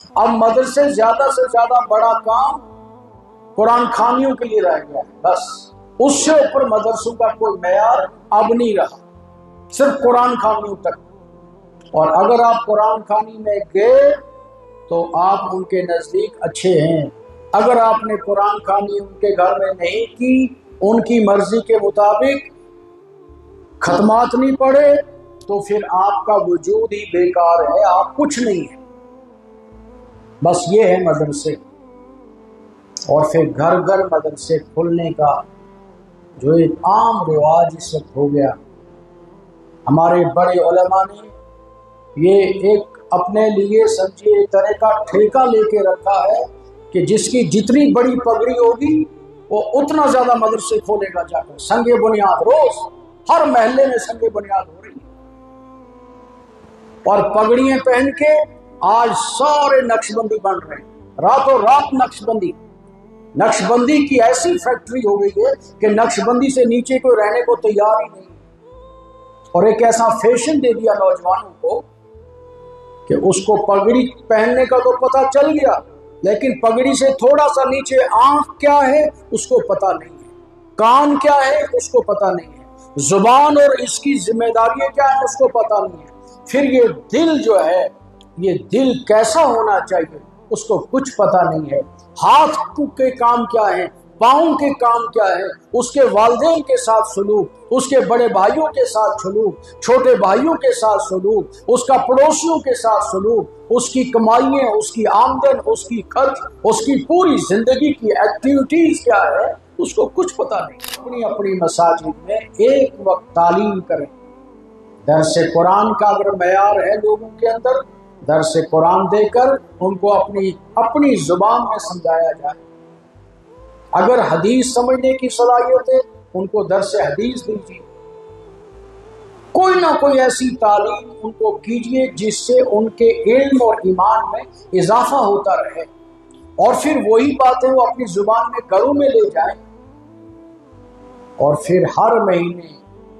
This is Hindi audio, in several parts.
अब मदरसे ज्यादा से ज्यादा बड़ा काम कुरान खानियों के लिए रह गया है, बस उससे ऊपर मदरसों का कोई मेयार अब नहीं रहा, सिर्फ कुरान खानियों तक। और अगर आप कुरान खानी में गए तो आप उनके नजदीक अच्छे हैं। अगर आपने कुरान खानी उनके घर में नहीं की, उनकी मर्जी के मुताबिक खत्मात नहीं पढ़े, तो फिर आपका वजूद ही बेकार है, आप कुछ नहीं है। बस ये है मदरसे। और फिर घर घर मदरसे खुलने का जो एक आम रिवाज इस वक्त हो गया। हमारे बड़े उलमा ने ये एक अपने लिए समझिए एक तरह का ठेका लेके रखा है कि जिसकी जितनी बड़ी पगड़ी होगी वो उतना ज्यादा मदरसे खोलेगा जाकर। संगे बुनियाद रोज हर महल्ले में संगे बुनियाद हो रही है। और पगड़ियां पहन के आज सारे नक्शबंदी बन रहे हैं, रातों रात नक्शबंदी। नक्शबंदी की ऐसी फैक्ट्री हो गई है कि नक्शबंदी से नीचे कोई रहने को तैयार ही नहीं। और एक ऐसा फैशन दे दिया नौजवानों को कि उसको पगड़ी पहनने का तो पता चल गया, लेकिन पगड़ी से थोड़ा सा नीचे आंख क्या है उसको पता नहीं है, कान क्या है उसको पता नहीं है, जुबान और इसकी जिम्मेदारियां क्या है उसको पता नहीं है। फिर ये दिल जो है, ये दिल कैसा होना चाहिए उसको कुछ पता नहीं है। हाथ के काम क्या है, पाँव के काम क्या है, उसके वालिदैन के साथ सलूक, उसके बड़े भाइयों के साथ सलूक, छोटे भाइयों के साथ सलूक, उसका पड़ोसियों के साथ सलूक, उसकी कमाइयाँ, उसकी आमदन, उसकी खर्च, उसकी पूरी जिंदगी की एक्टिविटीज क्या है उसको कुछ पता नहीं। अपनी अपनी मसाजिद में एक वक्त तालीम करें। दरसे कुरान का अगर मयार है लोगों के अंदर, दरसे कुरान देकर उनको अपनी अपनी जुबान में समझाया जाए। अगर हदीस समझने की सलाहियत है उनको दरसे हदीस दीजिए। कोई ना कोई ऐसी तालीम उनको कीजिए जिससे उनके इल्म और ईमान में इजाफा होता रहे। और फिर वही बातें वो अपनी जुबान में घरों में ले जाएं। और फिर हर महीने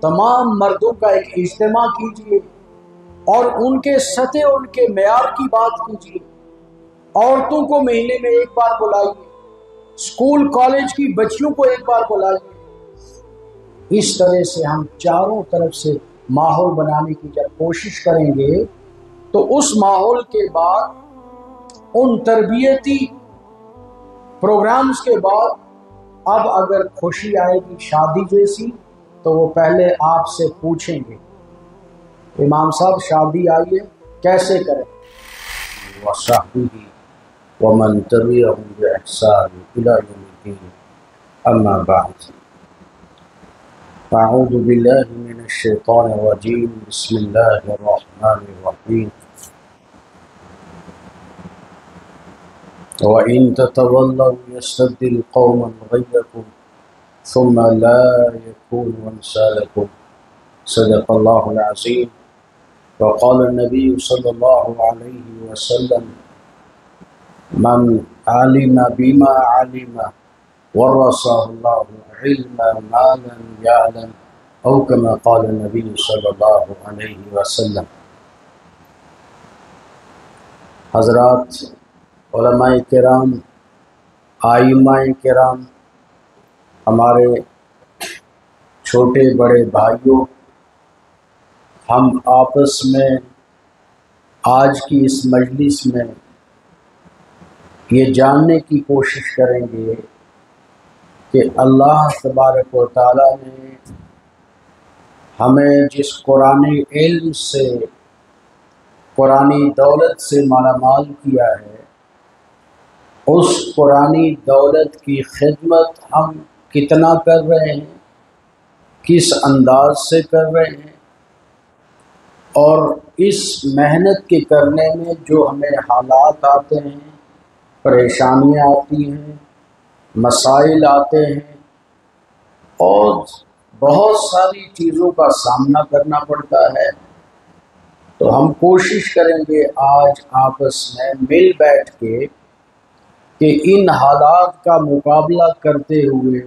तमाम मर्दों का एक इज्तिमा कीजिए और उनके सतह उनके मेयार की बात कीजिए। औरतों को महीने में एक बार बुलाइए, स्कूल कॉलेज की बच्चियों को एक बार बुलाइए। इस तरह से हम चारों तरफ से माहौल बनाने की जब कोशिश करेंगे तो उस माहौल के बाद उन तरबियती प्रोग्राम्स के बाद अब अगर खुशी आएगी शादी जैसी तो वो पहले आपसे पूछेंगे, इमाम साहब शादी आई है कैसे करें। वसहबिही वमन तबिअहुम बिइहसान इला यौमिद्दीन, अम्मा बाद। अऊज़ु बिल्लाहि मिनश शैतानिर रजीम, बिस्मिल्लाहिर रहमानिर रहीम। व इन ततवल्लौ यस्तब्दिल कौमन गयरकुम सुम्मा ला यकूनु अमसालकुम। सदक़ल्लाहुल अज़ीम। वक़ाल नबी सल्लल्लाहु अलैहि वसल्लम मन आलिमा बिमा आलिमा वरसहल्लाहु इल्मा मा लम यअलम औ कमा क़ाल नबी सल्लल्लाहु अलैहि वसल्लम। हज़रात उलमाए किराम, आइमाए किराम, हमारे छोटे बड़े भाइयों, हम आपस में आज की इस मजलिस में ये जानने की कोशिश करेंगे कि अल्लाह तबारक व तआला ने हमें जिस कुरानी इल्म से, कुरानी दौलत से मालामाल किया है, उस कुरानी दौलत की खिदमत हम कितना कर रहे हैं, किस अंदाज से कर रहे हैं, और इस मेहनत के करने में जो हमें हालात आते हैं, परेशानियां आती हैं, मसाइल आते हैं और बहुत सारी चीज़ों का सामना करना पड़ता है, तो हम कोशिश करेंगे आज आपस में मिल बैठ के कि इन हालात का मुकाबला करते हुए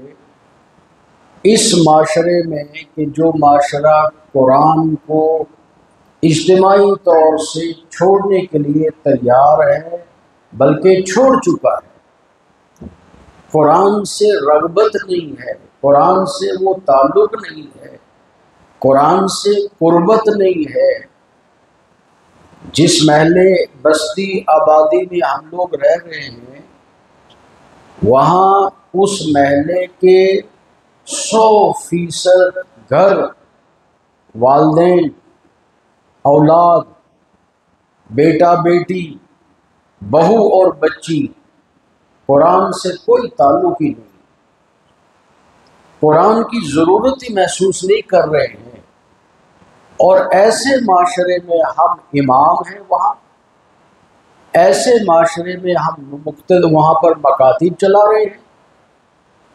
इस माशरे में कि जो माशरा कुरान को इज्तिमाई तौर से छोड़ने के लिए तैयार है, बल्कि छोड़ चुका है। कुरान से रग़बत नहीं है, कुरान से वो ताल्लुक़ नहीं है, कुरान से कुर्बत नहीं है। जिस महल्ले बस्ती आबादी में हम लोग रह रहे हैं, वहाँ उस महल्ले के 100% घर, वालिदैन, औलाद, बेटा बेटी, बहू और बच्ची कुरान से कोई ताल्लुक़ ही नहीं, कुरान की ज़रूरत ही महसूस नहीं कर रहे हैं। और ऐसे माशरे में हम इमाम हैं, वहाँ ऐसे माशरे में हम मुख्तलिफ वहाँ पर मकातिब चला रहे हैं,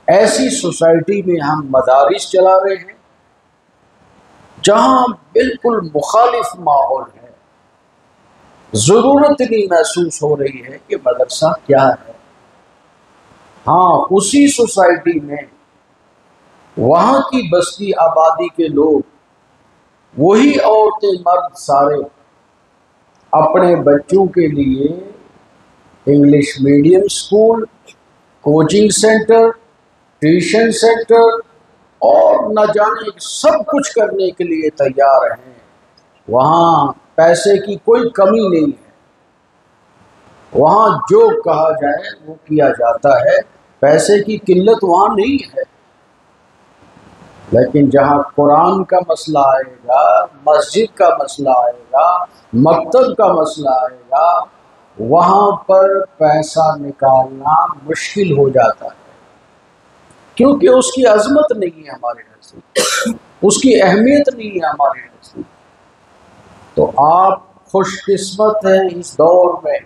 ऐसी सोसाइटी में हम मदारिस चला रहे हैं जहाँ बिल्कुल मुखालिफ माहौल है। ज़रूरत नहीं महसूस हो रही है कि मदरसा क्या है। हाँ, उसी सोसाइटी में वहाँ की बस्ती आबादी के लोग, वही औरतें मर्द सारे अपने बच्चों के लिए English medium school, coaching centre, tuition centre और न जाने सब कुछ करने के लिए तैयार हैं। वहाँ पैसे की कोई कमी नहीं है, वहाँ जो कहा जाए वो किया जाता है, पैसे की किल्लत वहाँ नहीं है। लेकिन जहाँ कुरान का मसला आएगा, मस्जिद का मसला आएगा, मकतब का मसला आएगा, वहाँ पर पैसा निकालना मुश्किल हो जाता है, क्योंकि उसकी अजमत नहीं है हमारे नज़दीक, उसकी अहमियत नहीं है हमारे नज़दीक। तो आप खुशकिस्मत हैं इस दौर में,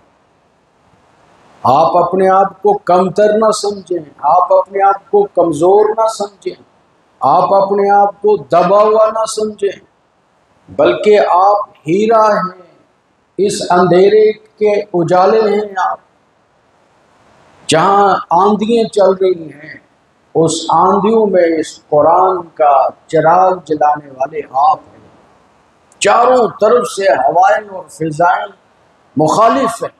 आप अपने आप को कमतर ना समझें, आप अपने आप को कमज़ोर ना समझें, आप अपने आप को दबा हुआ ना समझें, बल्कि आप हीरा हैं, इस अंधेरे के उजाले हैं आप। जहाँ आंधियाँ चल रही हैं, उस आंधियों में इस कुरान का चिराग जलाने वाले आप हैं। चारों तरफ से हवाएं और फिजाएं मुखालिफ हैं,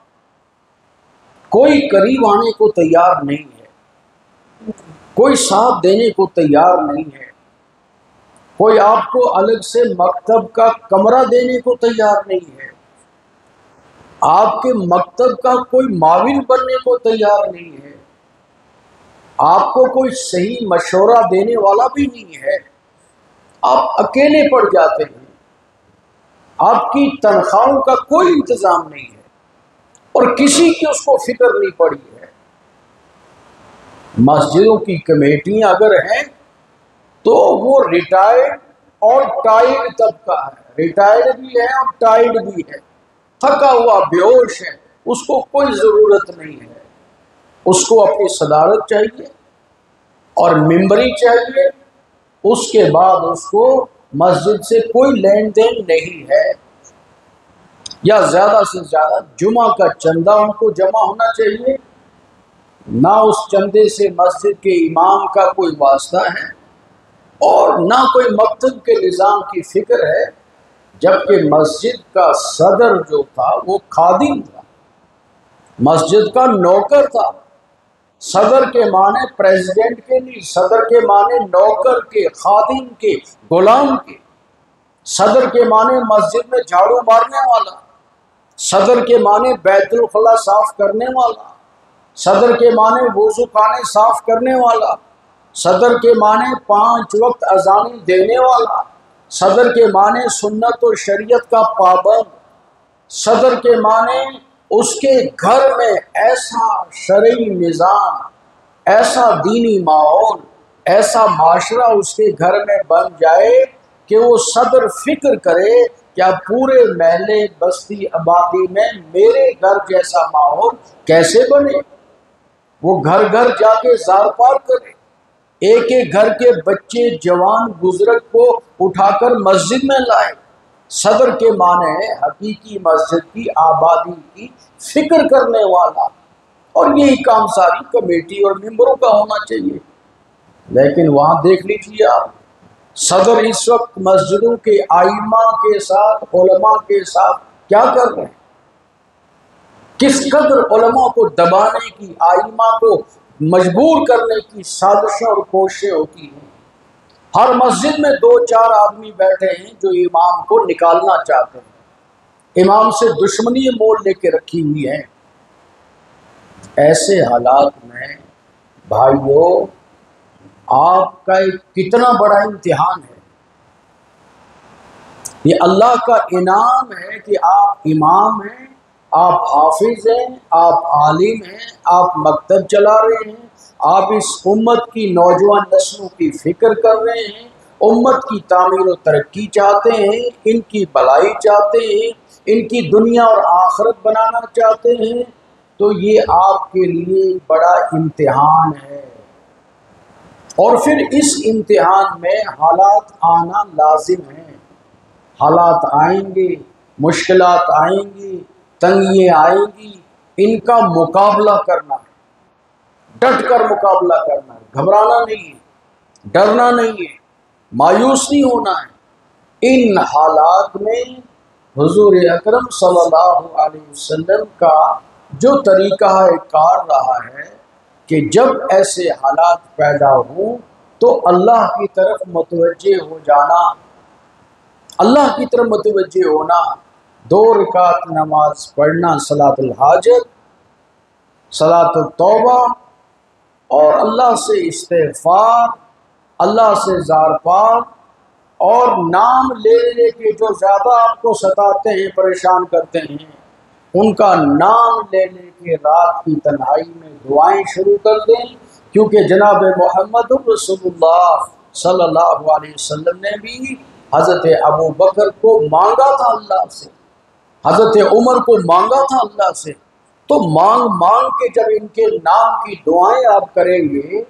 कोई करीब आने को तैयार नहीं है, कोई साथ देने को तैयार नहीं है, कोई आपको अलग से मकतब का कमरा देने को तैयार नहीं है, आपके मकतब का कोई माविन बनने को तैयार नहीं है, आपको कोई सही मशवरा देने वाला भी नहीं है। आप अकेले पड़ जाते हैं, आपकी तनख्वाहों का कोई इंतजाम नहीं है और किसी की उसको फिक्र नहीं पड़ी है। मस्जिदों की कमेटियां अगर हैं तो वो रिटायर्ड और टाइड तबका है, रिटायर्ड भी है और टाइड भी है, थका हुआ बेहोश है, उसको कोई ज़रूरत नहीं है। उसको अपनी सदारत चाहिए और मिंबरी चाहिए, उसके बाद उसको मस्जिद से कोई लेन देन नहीं है। या ज़्यादा से ज़्यादा जुमा का चंदा उनको जमा होना चाहिए, ना उस चंदे से मस्जिद के इमाम का कोई वास्ता है और ना कोई मकतब के निज़ाम की फ़िक्र है। जबकि मस्जिद का सदर जो था वो खादिम था, मस्जिद का नौकर था। सदर के माने प्रेसिडेंट के नहीं, सदर के माने नौकर के, खादिम के, गुलाम के। सदर के माने मस्जिद में झाड़ू मारने वाला, सदर के माने बैतुल खला साफ करने वाला, सदर के माने वुज़ू खाने साफ करने वाला, सदर के माने 5 वक्त अज़ानी देने वाला, सदर के माने सुन्नत और शरीयत का पाबंद, सदर के माने उसके घर में ऐसा शरई निज़ाम, ऐसा दीनी माहौल, ऐसा माशरा उसके घर में बन जाए कि वो सदर फिक्र करे क्या पूरे महल्ले बस्ती आबादी में मेरे घर जैसा माहौल कैसे बने। वो घर घर जाके जार पार करे, एक एक घर के बच्चे जवान बुजुर्ग को उठाकर मस्जिद में लाए। सदर के माने हकीकी मस्जिद की आबादी की फिक्र करने वाला, और यही काम सारी कमेटी और मेंबरों का होना चाहिए। लेकिन वहाँ देख लीजिए आप, सदर इस वक्त मस्जिदों के आइमा के साथ, उलमा के साथ क्या कर रहे हैं। किस कदर उलमा को दबाने की, आइमा को मजबूर करने की साजिशें और कोशिशें होती हैं। हर मस्जिद में 2-4 आदमी बैठे हैं जो इमाम को निकालना चाहते हैं, इमाम से दुश्मनी मोल लेके रखी हुई है। ऐसे हालात में भाइयों, आपका एक कितना बड़ा इम्तिहान है। ये अल्लाह का इनाम है कि आप इमाम हैं, आप हाफिज हैं, आप आलिम हैं, आप मकतब चला रहे हैं, आप इस उम्मत की नौजवान नस्लों की फिक्र कर रहे हैं, उम्मत की तामीर और तरक्की चाहते हैं, इनकी भलाई चाहते हैं, इनकी दुनिया और आखिरत बनाना चाहते हैं। तो ये आपके लिए बड़ा इम्तिहान है। और फिर इस इम्तिहान में हालात आना लाजिम है। हालात आएंगे, मुश्किलात आएंगी, तंगियाँ आएंगी, इनका मुकाबला करना है, डट कर मुकाबला करना है, घबराना नहीं है, डरना नहीं है, मायूस नहीं होना है। इन हालात में हुजूर अकरम सल्लल्लाहु अलैहि वसल्लम का जो तरीका कार रहा है कि जब ऐसे हालात पैदा हों तो अल्लाह की तरफ मुतवज्जे हो जाना, अल्लाह की तरफ मुतवज्जे होना, 2 रकात नमाज पढ़ना, सलातुल हाजत, सलातुल तौबा, और अल्लाह से इस्तिग़फ़ार, अल्लाह से ज़ारपार, और नाम ले के जो ज़्यादा आपको सताते हैं, परेशान करते हैं, उनका नाम ले के रात की तन्हाई में दुआएं शुरू कर दें। क्योंकि जनाब मोहम्मद रसूलुल्लाह सल्लल्लाहु अलैहि वसल्लम ने भी हज़रत अबू बकर को मांगा था अल्लाह से, हज़रत उमर को मांगा था अल्लाह से। तो मांग मांग के जब इनके नाम की दुआएं आप करेंगे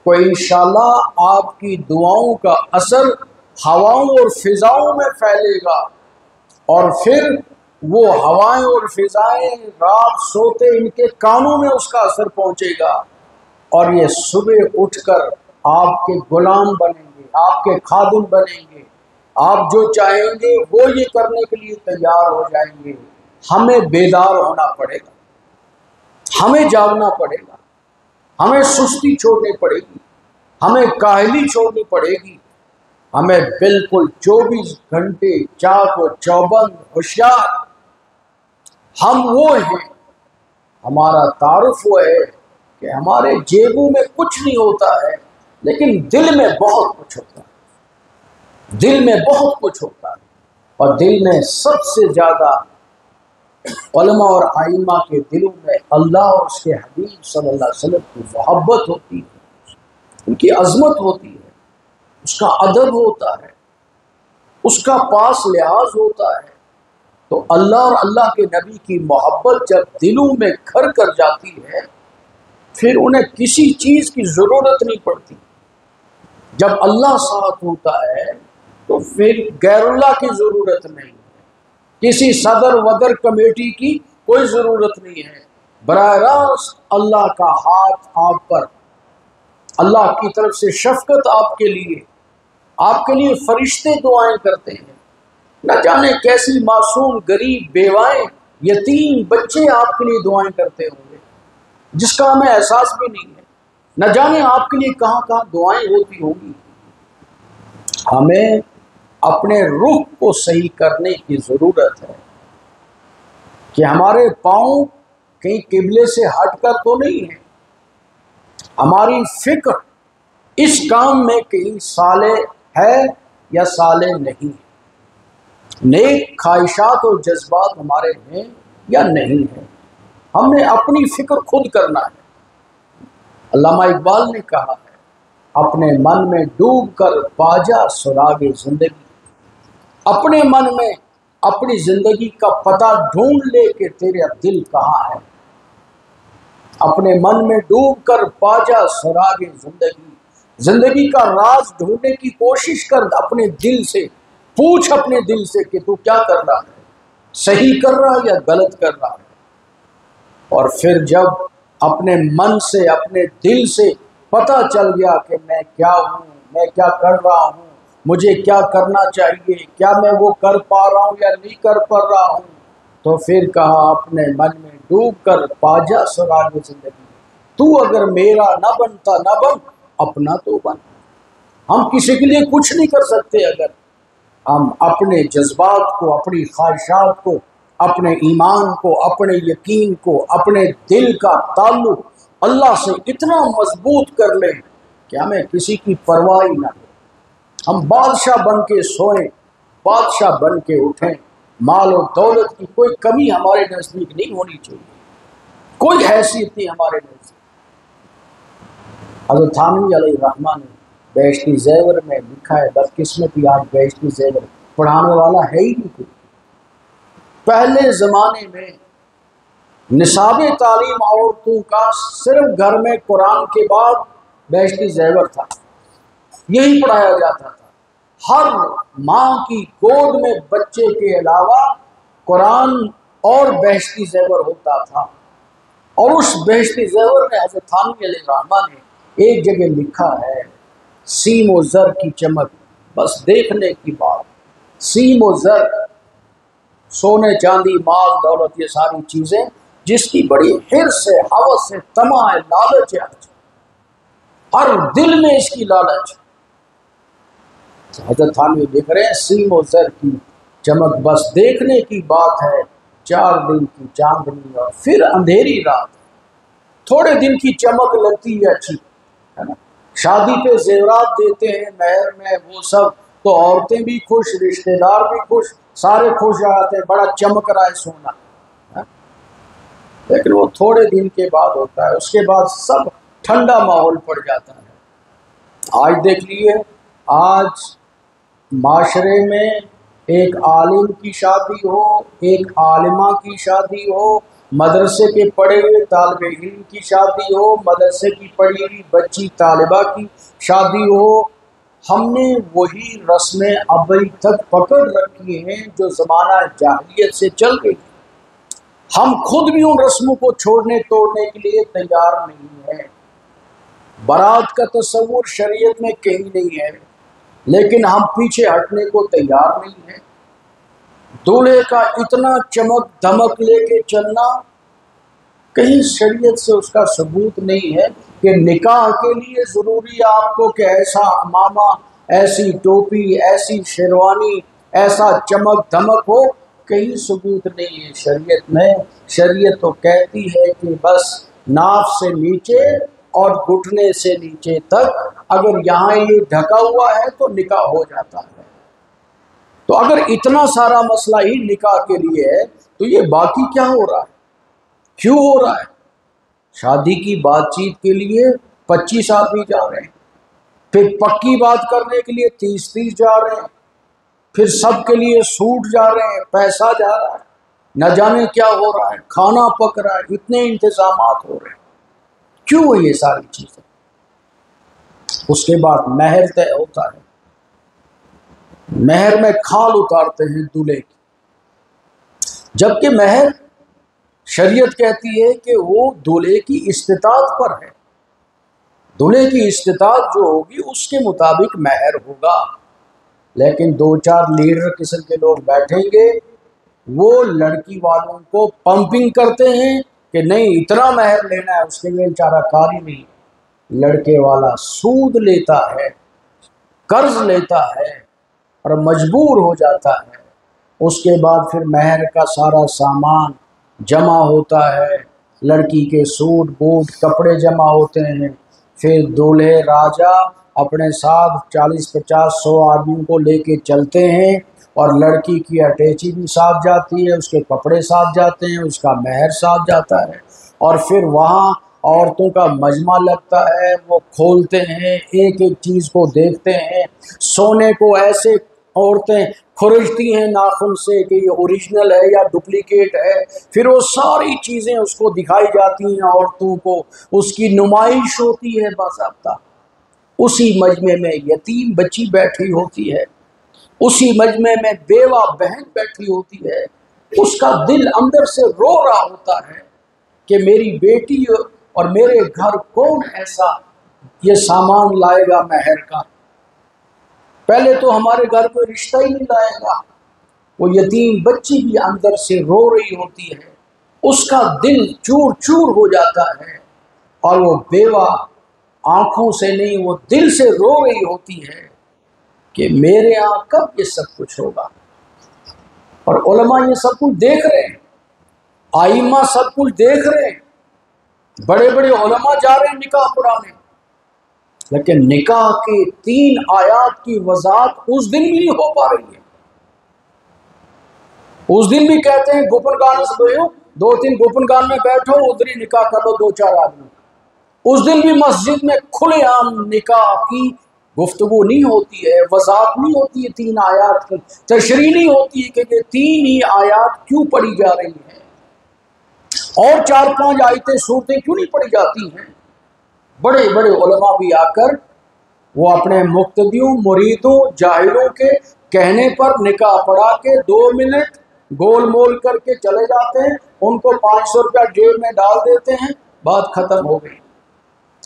तो इंशाअल्लाह आपकी दुआओं का असर हवाओं और फिजाओं में फैलेगा, और फिर वो हवाएं और फिजाएं रात सोते इनके कानों में उसका असर पहुंचेगा, और ये सुबह उठकर आपके गुलाम बनेंगे, आपके खादिम बनेंगे, आप जो चाहेंगे वो ये करने के लिए तैयार हो जाएंगे। हमें बेदार होना पड़ेगा, हमें जागना पड़ेगा, हमें सुस्ती छोड़नी पड़ेगी, हमें काहली छोड़नी पड़ेगी, हमें बिल्कुल 24 घंटे चाक व चौबंद होशियार हम वो हैं। हमारा तारुफ वो है कि हमारे जेबों में कुछ नहीं होता है, लेकिन दिल में बहुत कुछ होता है, दिल में बहुत कुछ होता है। और दिल में सबसे ज़्यादा उलमा और आइमा के दिलों में अल्लाह और उसके हबीब सल्लल्लाहु अलैहि वसल्लम की मोहब्बत होती है, उनकी अजमत होती है, उसका अदब होता है, उसका पास लिहाज होता है। तो अल्लाह और अल्लाह के नबी की मोहब्बत जब दिलों में घर कर जाती है, फिर उन्हें किसी चीज़ की ज़रूरत नहीं पड़ती। जब अल्लाह साथ होता है तो फिर गैरुल्लाह की ज़रूरत नहीं है, किसी सदर वदर कमेटी की कोई ज़रूरत नहीं है। बराह रास्त अल्लाह का हाथ आप पर, अल्लाह की तरफ से शफ़क़त आपके लिए फरिश्ते दुआएं करते हैं। न जाने कैसी मासूम गरीब बेवाएं यतीम बच्चे आपके लिए दुआएं करते होंगे, जिसका हमें एहसास भी नहीं है। न जाने आपके लिए कहाँ कहाँ दुआएं होती होंगी। हमें अपने रुख को सही करने की ज़रूरत है कि हमारे पाँव कहीं किबले से हटकर तो नहीं है, हमारी फिक्र इस काम में कहीं साले है या साले नहीं है, नेक ख्वाहिशात और जज्बात हमारे हैं या नहीं है। हमने अपनी फिक्र खुद करना है। अल्लामा इकबाल ने कहा है, अपने मन में डूब कर पाजा सुरागे जिंदगी। अपने मन में अपनी जिंदगी का पता ढूंढ ले कि तेरा दिल कहाँ है। अपने मन में डूब कर पाजा सुरागे जिंदगी, जिंदगी का राज ढूंढने की कोशिश कर। अपने दिल से पूछ, अपने दिल से कि तू क्या कर रहा है, सही कर रहा है या गलत कर रहा है। और फिर जब अपने मन से, अपने दिल से पता चल गया कि मैं क्या हूँ, मैं क्या कर रहा हूँ, मुझे क्या करना चाहिए, क्या मैं वो कर पा रहा हूँ या नहीं कर पा रहा हूँ, तो फिर कहा अपने मन में डूब कर पाजा सुराग जिंदगी, तू अगर मेरा न बनता न बन, अपना तो बन। हम किसी के लिए कुछ नहीं कर सकते अगर हम अपने जज्बात को, अपनी ख्वाहिशात को, अपने ईमान को, अपने यकीन को, अपने दिल का ताल्लुक अल्लाह से इतना मजबूत कर लें कि हमें किसी की परवाह ही ना हो। हम बादशाह बन के सोएं, बादशाह बन के उठें। माल और दौलत की कोई कमी हमारे नज़दीक नहीं होनी चाहिए, कोई हैसियत नहीं हमारे नज़दीक। हज़रत थानवी अलैहिर्रहमान ने बेहश्ती ज़ेवर में लिखा है, बदकिस्मती आज बेहश्ती ज़ेवर पढ़ाने वाला है ही नहीं कोई। पहले ज़माने में निसाब तालीम औरतों का सिर्फ घर में कुरान के बाद बेहश्ती ज़ेवर था, यही पढ़ाया जाता था। हर माँ की गोद में बच्चे के अलावा कुरान और बेहश्ती ज़ेवर होता था। और उस बेहश्ती ज़ेवर में हज़रत थानवी अलैहिर्रहमान ने एक जगह लिखा है, सीम व ज़र की चमक बस देखने की बात। सीम व ज़र, सोने चांदी माल दौलत, ये सारी चीज़ें जिसकी बड़ी हिर्स से, हवस से, तमा है, लालच है, हर दिल में इसकी लालच। हज़रत थानवी लिख रहे हैं, सीम व ज़र की चमक बस देखने की बात है, 4 दिन की चांदनी और फिर अंधेरी रात। थोड़े दिन की चमक लगती है अच्छी, है ना। शादी पे जेवरात देते हैं महर में, वो सब तो औरतें भी खुश, रिश्तेदार भी खुश, सारे खुश आते हैं, बड़ा चमक रहा है सोना, है? लेकिन वो थोड़े दिन के बाद होता है, उसके बाद सब ठंडा माहौल पड़ जाता है। आज देख लिए, आज माशरे में एक आलिम की शादी हो, एक आलिमा की शादी हो, मदरसे के पढ़े हुए तालिबे इल्म की शादी हो, मदरसे की पढ़ी हुई बच्ची तालिबा की शादी हो, हमने वही रस्में अभी तक पकड़ रखी हैं जो ज़माना जाहिलियत से चल रही। हम खुद भी उन रस्मों को छोड़ने तोड़ने के लिए तैयार नहीं है। बारात का तस्वुर शरीयत में कहीं नहीं है, लेकिन हम पीछे हटने को तैयार नहीं है। दूल्हे का इतना चमक धमक लेके चलना, कहीं शरीयत से उसका सबूत नहीं है कि निकाह के लिए ज़रूरी आपको कि ऐसा अमामा, ऐसी टोपी, ऐसी शेरवानी, ऐसा चमक धमक हो, कहीं सबूत नहीं है शरीयत में। शरीयत तो कहती है कि बस नाफ से नीचे और घुटने से नीचे तक, अगर यहाँ ये ढका हुआ है तो निकाह हो जाता है। तो अगर इतना सारा मसला ही निकाह के लिए है, तो ये बाकी क्या हो रहा है, क्यों हो रहा है? शादी की बातचीत के लिए 25 आदमी जा रहे हैं, फिर पक्की बात करने के लिए 30-30 जा रहे हैं, फिर सब के लिए सूट जा रहे हैं, पैसा जा रहा है, न जाने क्या हो रहा है, खाना पक रहा है, इतने इंतजामात हो रहे हैं। क्यों ये सारी चीजें? उसके बाद महर तय होता है, महर में खाल उतारते हैं दूल्हे की, जबकि महर शरीयत कहती है कि वो दूल्हे की इस्तिताअत पर है। दूल्हे की इस्तिताअत जो होगी उसके मुताबिक महर होगा। लेकिन 2-4 लीडर किस्म के लोग बैठेंगे, वो लड़की वालों को पंपिंग करते हैं कि नहीं इतना महर लेना है, उसके लिए बेचारा कारी नहीं, लड़के वाला सूद लेता है, कर्ज लेता है और मजबूर हो जाता है। उसके बाद फिर महर का सारा सामान जमा होता है, लड़की के सूट बूट कपड़े जमा होते हैं, फिर दूल्हे राजा अपने साथ 40-50-100 आदमियों को लेके चलते हैं और लड़की की अटैची भी साथ जाती है, उसके कपड़े साथ जाते हैं, उसका महर साथ जाता है। और फिर वहाँ औरतों का मजमा लगता है, वो खोलते हैं, एक एक चीज़ को देखते हैं। सोने को ऐसे औरतें खुरचती हैं नाखून से कि ये ओरिजिनल है या डुप्लीकेट है, फिर वो सारी चीज़ें उसको दिखाई जाती हैं औरतों को, उसकी नुमाइश होती है बाज़ाब्ता। उसी मजमे में यतीम बच्ची बैठी होती है, उसी मजमे में बेवा बहन बैठी होती है, उसका दिल अंदर से रो रहा होता है कि मेरी बेटी और मेरे घर कौन ऐसा ये सामान लाएगा महर का। पहले तो हमारे घर कोई रिश्ता ही नहीं लाएगा, वो यतीम बच्ची भी अंदर से रो रही होती है, उसका दिल चूर चूर हो जाता है, और वो बेवा आंखों से नहीं, वो दिल से रो रही होती है कि मेरे यहाँ कब ये सब कुछ होगा। और उलमा ये सब कुछ देख रहे हैं, आइमा सब कुछ देख रहे हैं, बड़े बड़े उलमा जा रहे हैं निकाह पढ़ाने, लेकिन निकाह के 3 आयात की वजाहत उस दिन भी नहीं हो पा रही है। उस दिन भी कहते हैं गोपन गान से 2-3 गोपन गान में बैठो, उधर ही निकाह कर लो 2-4 आदमी। उस दिन भी मस्जिद में खुलेआम निकाह की गुफ्तगू नहीं होती है, वजाहत नहीं होती है, 3 आयात की तशरीह नहीं होती है कि ये 3 ही आयात क्यों पढ़ी जा रही हैं, और 4-5 आयतें सूरतें क्यों नहीं पढ़ी जाती हैं। बड़े बड़े उलमा भी आकर वो अपने मुक्तदियों, मुरीदों, जाहिलों के कहने पर निकाह पढ़ा के 2 मिनट गोल मोल करके चले जाते हैं, उनको 500 रुपया जेब में डाल देते हैं, बात खत्म हो गई।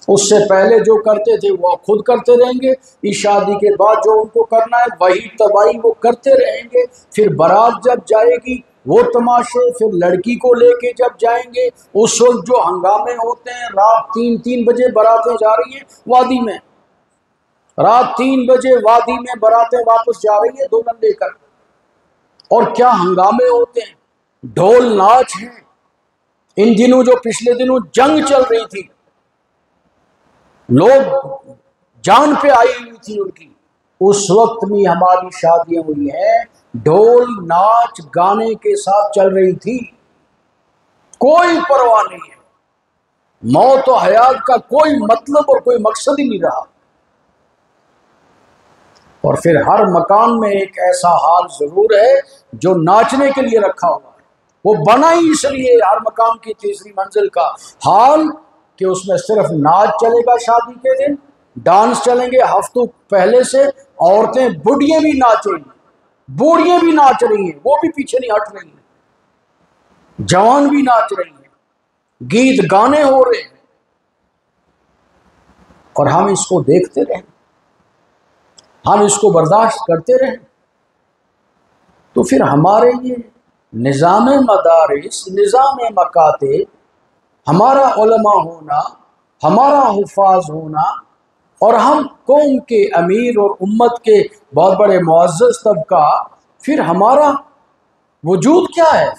उससे पहले जो करते थे वो खुद करते रहेंगे, इस शादी के बाद जो उनको करना है वही तबाही वो करते रहेंगे। फिर बारात जब जाएगी वो तमाशे, फिर लड़की को लेके जब जाएंगे उस वक्त जो हंगामे होते हैं, रात 3-3 बजे बारातें जा रही हैं वादी में, रात 3 बजे वादी में बारातें वापस जा रही है दुल्हन लेकर, और क्या हंगामे होते हैं, ढोल नाच है। इन दिनों जो पिछले दिनों जंग चल रही थी, लोग जान पे आई हुई थी उनकी, उस वक्त भी हमारी शादियां हुई हैं, ढोल नाच गाने के साथ चल रही थी, कोई परवाह नहीं है। मौत और हयात का कोई मतलब और कोई मकसद ही नहीं रहा। और फिर हर मकान में एक ऐसा हाल जरूर है जो नाचने के लिए रखा हुआ है, वो बना ही इसलिए हर मकान की तीसरी मंजिल का हाल कि उसमें सिर्फ नाच चलेगा, शादी के दिन डांस चलेंगे हफ्तों पहले से, औरतें बुढ़ियां भी नाचेंगी, बूढ़ियां भी नाच रही हैं, वो भी पीछे नहीं हट रही हैं, जवान भी नाच रही हैं, गीत गाने हो रहे हैं, और हम इसको देखते रहें, हम इसको बर्दाश्त करते रहें, तो फिर हमारे ये निज़ाम मदारिस, निज़ाम मकाते, हमारा उलमा होना, हमारा हुफाज होना, और हम कौम के अमीर और उम्मत के बहुत बड़े मुअज़्ज़ज़ तबका, फिर हमारा वजूद क्या है।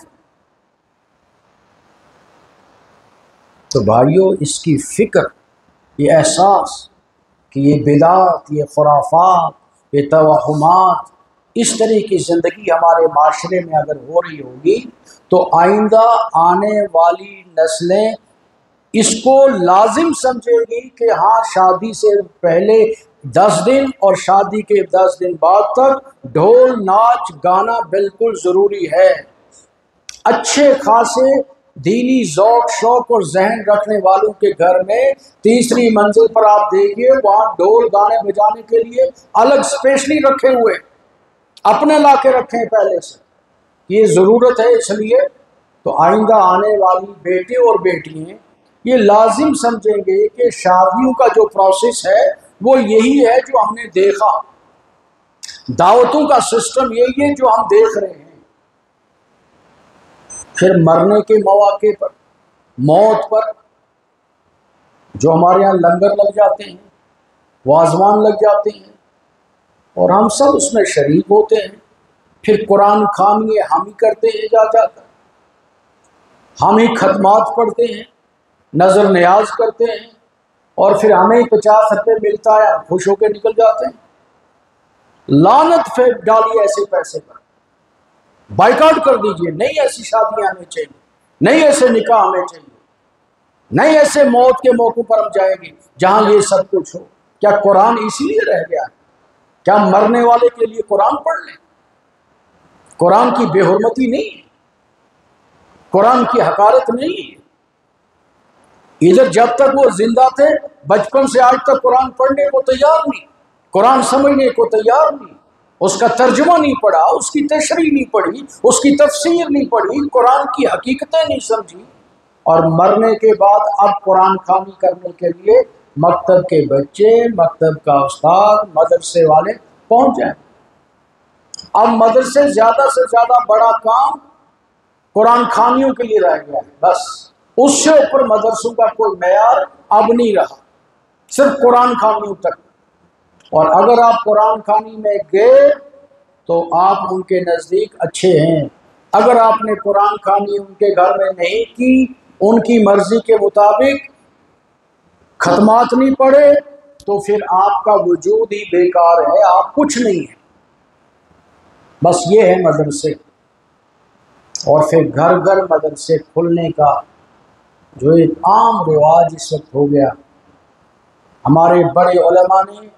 तो भाइयों, इसकी फिक्र, ये एहसास कि ये बिदात, ये खुराफात, ये तवहुमात, इस तरह की ज़िंदगी हमारे माशरे में अगर हो रही होगी तो आइंदा आने वाली नस्लें इसको लाजिम समझेगी कि हाँ, शादी से पहले 10 दिन और शादी के 10 दिन बाद तक ढोल नाच गाना बिल्कुल ज़रूरी है। अच्छे खासे दीनी ज़ौक़ शौक़ और जहन रखने वालों के घर में तीसरी मंजिल पर आप देखिए, वहाँ ढोल गाने बजाने के लिए अलग स्पेशली रखे हुए, अपने ला के रखे पहले से, ये ज़रूरत है। इसलिए तो आइंदा आने वाली बेटे और बेटियाँ ये लाजिम समझेंगे कि शादियों का जो प्रोसेस है वो यही है जो हमने देखा, दावतों का सिस्टम यही है जो हम देख रहे हैं। फिर मरने के मौके पर, मौत पर जो हमारे यहाँ लंगर लग जाते हैं, वाजवान लग जाते हैं, और हम सब उसमें शरीक होते हैं। फिर कुरान खानी हम ही करते हैं, जाकर हम ही खत्मात पढ़ते हैं, नजर न्याज करते हैं, और फिर हमें 50 रुपये मिलता है, हम खुश होकर निकल जाते हैं। लानत फेंक डालिए ऐसे पैसे पर, बाइकआउट कर दीजिए, नहीं ऐसी शादियां हमें चाहिए, नहीं ऐसे निकाह हमें चाहिए, नहीं ऐसे मौत के मौकों पर हम जाएंगे जहां ये सब कुछ हो। क्या कुरान इसीलिए रह गया है? क्या मरने वाले के लिए कुरान पढ़ लें? कुरान की बेहुरमती नहीं है, कुरान की हकारत नहीं है। इधर जब तक वो जिंदा थे, बचपन से आज तक कुरान पढ़ने को तैयार नहीं, कुरान समझने को तैयार नहीं, उसका तर्जुमा नहीं पढ़ा, उसकी तशरीह नहीं पढ़ी, उसकी तफसीर नहीं पढ़ी, कुरान की हकीकतें नहीं समझी, और मरने के बाद अब कुरान खानी करने के लिए मकतब के बच्चे, मकतब का उस्ताद, मदरसे वाले पहुंच जाए। अब मदरसे ज्यादा से ज्यादा बड़ा काम कुरान खानियों के लिए रह गया है, बस उससे ऊपर मदरसों का कोई मेयार अब नहीं रहा, सिर्फ कुरान खानियों तक। और अगर आप कुरान खानी में गए तो आप उनके नज़दीक अच्छे हैं। अगर आपने कुरान खानी उनके घर में नहीं की, उनकी मर्जी के मुताबिक खत्मात नहीं पढ़े, तो फिर आपका वजूद ही बेकार है, आप कुछ नहीं है। बस ये है मदरसे। और फिर घर घर मदरसे खुलने का जो एक आम रिवाज इस वक्त हो गया। हमारे बड़े उलमा ने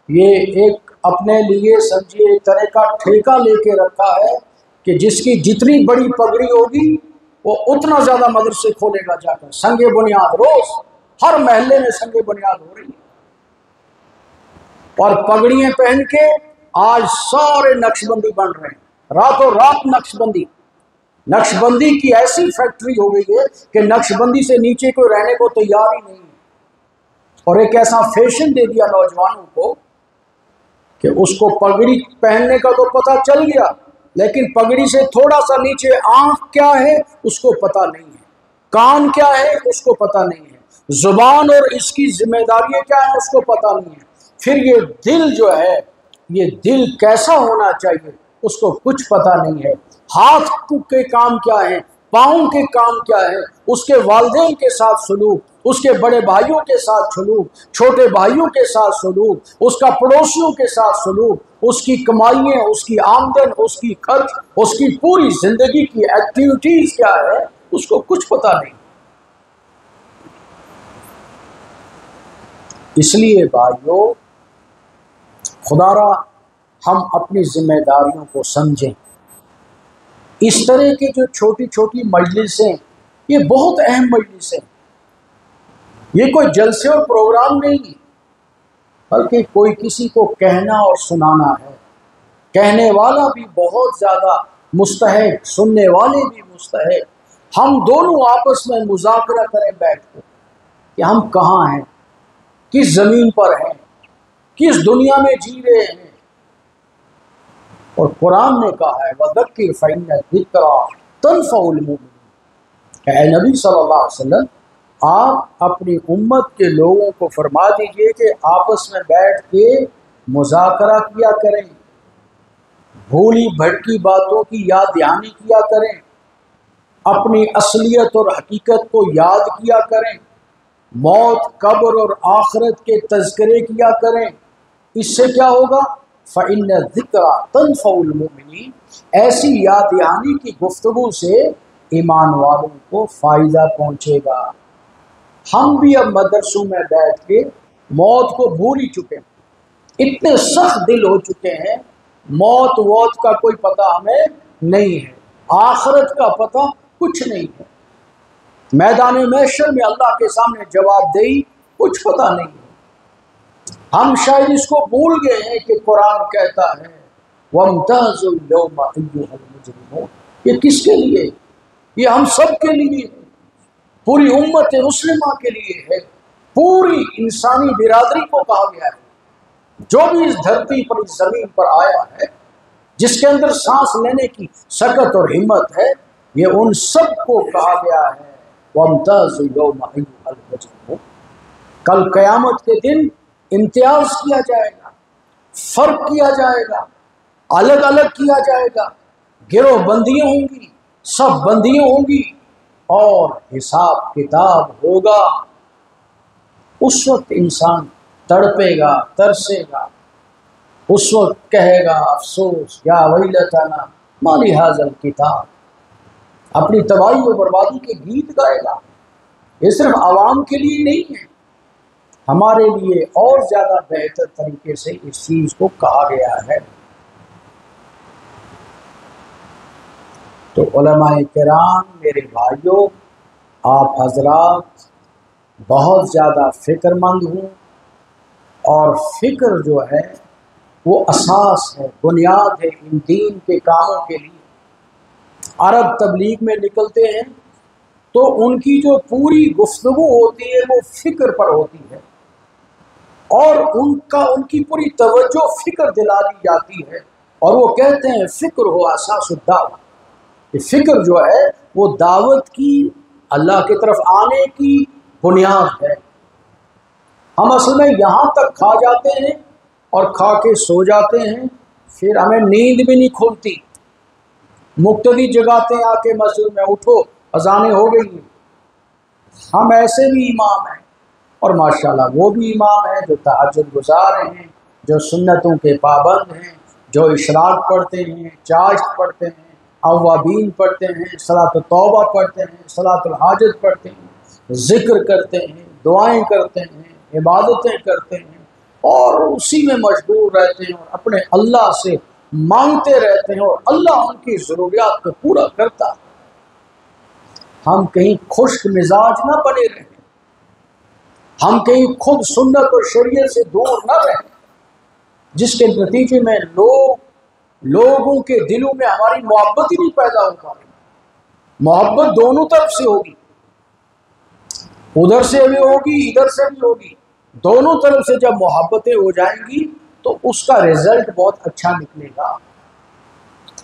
ये एक अपने लिए समझिए एक तरह का ठेका लेके रखा है कि जिसकी जितनी बड़ी पगड़ी होगी वो उतना ज़्यादा मदरसे खोलेगा जाकर। संगे बुनियाद रोज हर महल्ले में संगे बुनियाद हो रही है। और पगड़ियाँ पहन के आज सारे नक्शबंदी बन रहे हैं, रातों रात नक्शबंदी। नक्शबंदी की ऐसी फैक्ट्री हो गई है कि नक्शबंदी से नीचे कोई रहने को तैयार ही नहीं है। और एक ऐसा फैशन दे दिया नौजवानों को कि उसको पगड़ी पहनने का तो पता चल गया, लेकिन पगड़ी से थोड़ा सा नीचे आंख क्या है उसको पता नहीं है, कान क्या है उसको पता नहीं है, जुबान और इसकी जिम्मेदारियां क्या है उसको पता नहीं है। फिर ये दिल जो है, ये दिल कैसा होना चाहिए उसको कुछ पता नहीं है। हाथ के काम क्या है, पाँव के काम क्या है, उसके वालिदैन के साथ सलूक, उसके बड़े भाइयों के साथ सलूक, छोटे भाइयों के साथ सलूक, उसका पड़ोसियों के साथ सलूक, उसकी कमाइयाँ, उसकी आमदन, उसकी खर्च, उसकी पूरी जिंदगी की एक्टिविटीज क्या है उसको कुछ पता नहीं। इसलिए भाइयों, खुदारा हम अपनी जिम्मेदारियों को समझें। इस तरह की जो छोटी छोटी मजलिसें, ये बहुत अहम मजलिसें, ये कोई जलसे और प्रोग्राम नहीं, बल्कि कोई किसी को कहना और सुनाना है। कहने वाला भी बहुत ज़्यादा मुस्तहक, सुनने वाले भी मुस्तहक। हम दोनों आपस में मुज़ाकरा करें बैठ कर कि हम कहाँ हैं, किस ज़मीन पर हैं, किस दुनिया में जी रहे हैं। और कुरान ने कहा है वज़क्किर फ़इन्न ज़िक्रा तनफ़उल मुमिनीन। ऐ नबी सल्लल्लाहु अलैहि वसल्लम, आप अपनी उम्मत के लोगों को फरमा दीजिए कि आपस में बैठ के मुज़ाकरा किया करें, भूली भटकी बातों की याद दहानी किया करें, अपनी असलियत और हकीकत को याद किया करें, मौत, कब्र और आखिरत के तज़किरे किया करें। इससे क्या होगा? फ़इन्न ज़िक्रा तनफ़उल मुमिनीन। ऐसी याद दहानी की गुफ्तगू से ईमान वालों को फ़ायदा पहुँचेगा। हम भी अब मदरसों में बैठ के मौत को भूल ही चुके हैं, इतने सख्त दिल हो चुके हैं। मौत वौत का कोई पता हमें नहीं है, आखिरत का पता कुछ नहीं है, मैदान महशर में अल्लाह के सामने जवाबदेही कुछ पता नहीं है। हम शायद इसको भूल गए हैं कि कुरान कहता है वम्ताज़ुल यौमा अय्युहल मुजरिमून। ये किसके लिए? ये हम सब के लिए है, पूरी उम्मत मुस्लिमा के लिए है, पूरी इंसानी बिरादरी को कहा गया है। जो भी इस धरती पर, इस जमीन पर आया है, जिसके अंदर सांस लेने की सकत और हिम्मत है, ये उन सब को कहा गया है वम्ताज़ुल यौमा अय्युहल मुजरिमून। कल क़यामत के दिन इम्तियाज किया जाएगा, फर्क किया जाएगा, अलग अलग किया जाएगा, गिरोह बंदियाँ होंगी, सब बंदियाँ होंगी और हिसाब किताब होगा। उस वक्त इंसान तड़पेगा, तरसेगा, उस वक्त कहेगा अफसोस या वैलताना मा ली हाज़ल किताब, अपनी तबाही और बर्बादी के गीत गाएगा। ये सिर्फ आवाम के लिए नहीं है, हमारे लिए और ज़्यादा बेहतर तरीके से इस चीज़ को कहा गया है। तो उलमाए किराम, मेरे भाइयों, आप हजरात बहुत ज़्यादा फ़िक्रमंद हूँ। और फ़िक्र जो है वो असास है, बुनियाद है इन दीन के कामों के लिए। अरब तबलीग में निकलते हैं तो उनकी जो पूरी गुफ्तगू होती है वो फ़िक्र पर होती है, और उनकी पूरी तवज्जो फ़िक्र दिला दी जाती है। और वो कहते हैं फिक्र हो असासुद्दावत, फिक्र जो है वो दावत की, अल्लाह की तरफ आने की बुनियाद है। हम असल में यहाँ तक खा जाते हैं और खा के सो जाते हैं, फिर हमें नींद भी नहीं खुलती। मुक्तदी जगाते हैं आके मस्जिद में, उठो अजानें हो गई हैं। हम ऐसे भी इमाम हैं, और माशाल्लाह वो भी इमाम हैं जो तहज्जुद गुजार हैं, जो सुन्नतों के पाबंद हैं, जो इशराक पढ़ते हैं, चाश्त पढ़ते हैं, अव्वाबीन पढ़ते हैं, सलात तौबा पढ़ते हैं, सलातुल हाजत पढ़ते हैं, जिक्र करते हैं, दुआएं करते हैं, इबादतें करते हैं, और उसी में मशगूल रहते हैं और अपने अल्लाह से मांगते रहते हैं, और अल्लाह उनकी ज़रूरियात को पूरा करता है। हम कहीं खुश्क मिजाज ना बने रहें, हम कहीं खुद सुन्नत और शरीयत से दूर ना रहें, जिसके नतीजे में लोगों के दिलों में हमारी मोहब्बत ही नहीं पैदा हो पा रही। मोहब्बत दोनों तरफ से होगी, उधर से भी होगी, इधर से भी होगी। दोनों तरफ से जब मोहब्बतें हो जाएंगी तो उसका रिजल्ट बहुत अच्छा निकलेगा।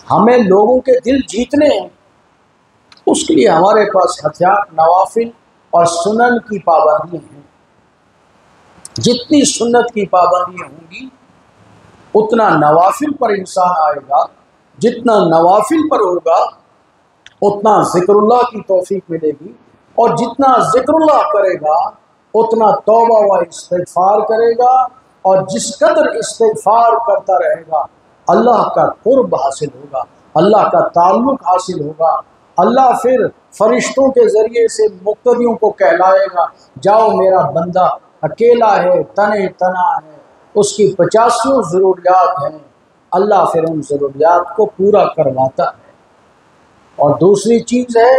हमें लोगों के दिल जीतने हैं, उसके लिए हमारे पास हथियार नवाफिल और सुनन की पाबंदियां हैं। जितनी सुन्नत की पाबंदियां होंगी उतना नवाफिल पर इंसान आएगा, जितना नवाफिल पर होगा उतना ज़िक्रुल्लाह की तौफीक मिलेगी, और जितना ज़िक्रुल्लाह करेगा उतना तौबा व इस्तिग़फ़ार करेगा, और जिस कदर इस्तिग़फ़ार करता रहेगा अल्लाह का कुर्ब हासिल होगा, अल्लाह का ताल्लुक़ हासिल होगा। अल्लाह फिर फरिश्तों के ज़रिए से मुक्तदियों को कहलाएगा, जाओ मेरा बंदा अकेला है, तने तना है, उसकी 85 ज़रूरियात हैं। अल्लाह फिर उन ज़रूरियात को पूरा करवाता है। और दूसरी चीज़ है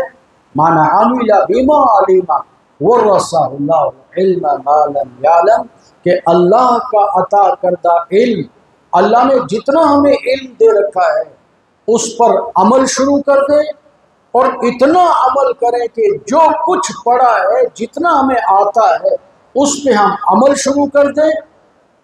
माना आमिला बिमा अलीमा वरसाहुल्लाहु इल्मा मा लम यालम, कि अल्लाह का अता करदा इल्म, अल्लाह ने जितना हमें इल्म दे रखा है उस पर अमल शुरू कर दें, और इतना अमल करें कि जो कुछ पढ़ा है, जितना हमें आता है उस पे हम अमल शुरू कर दें।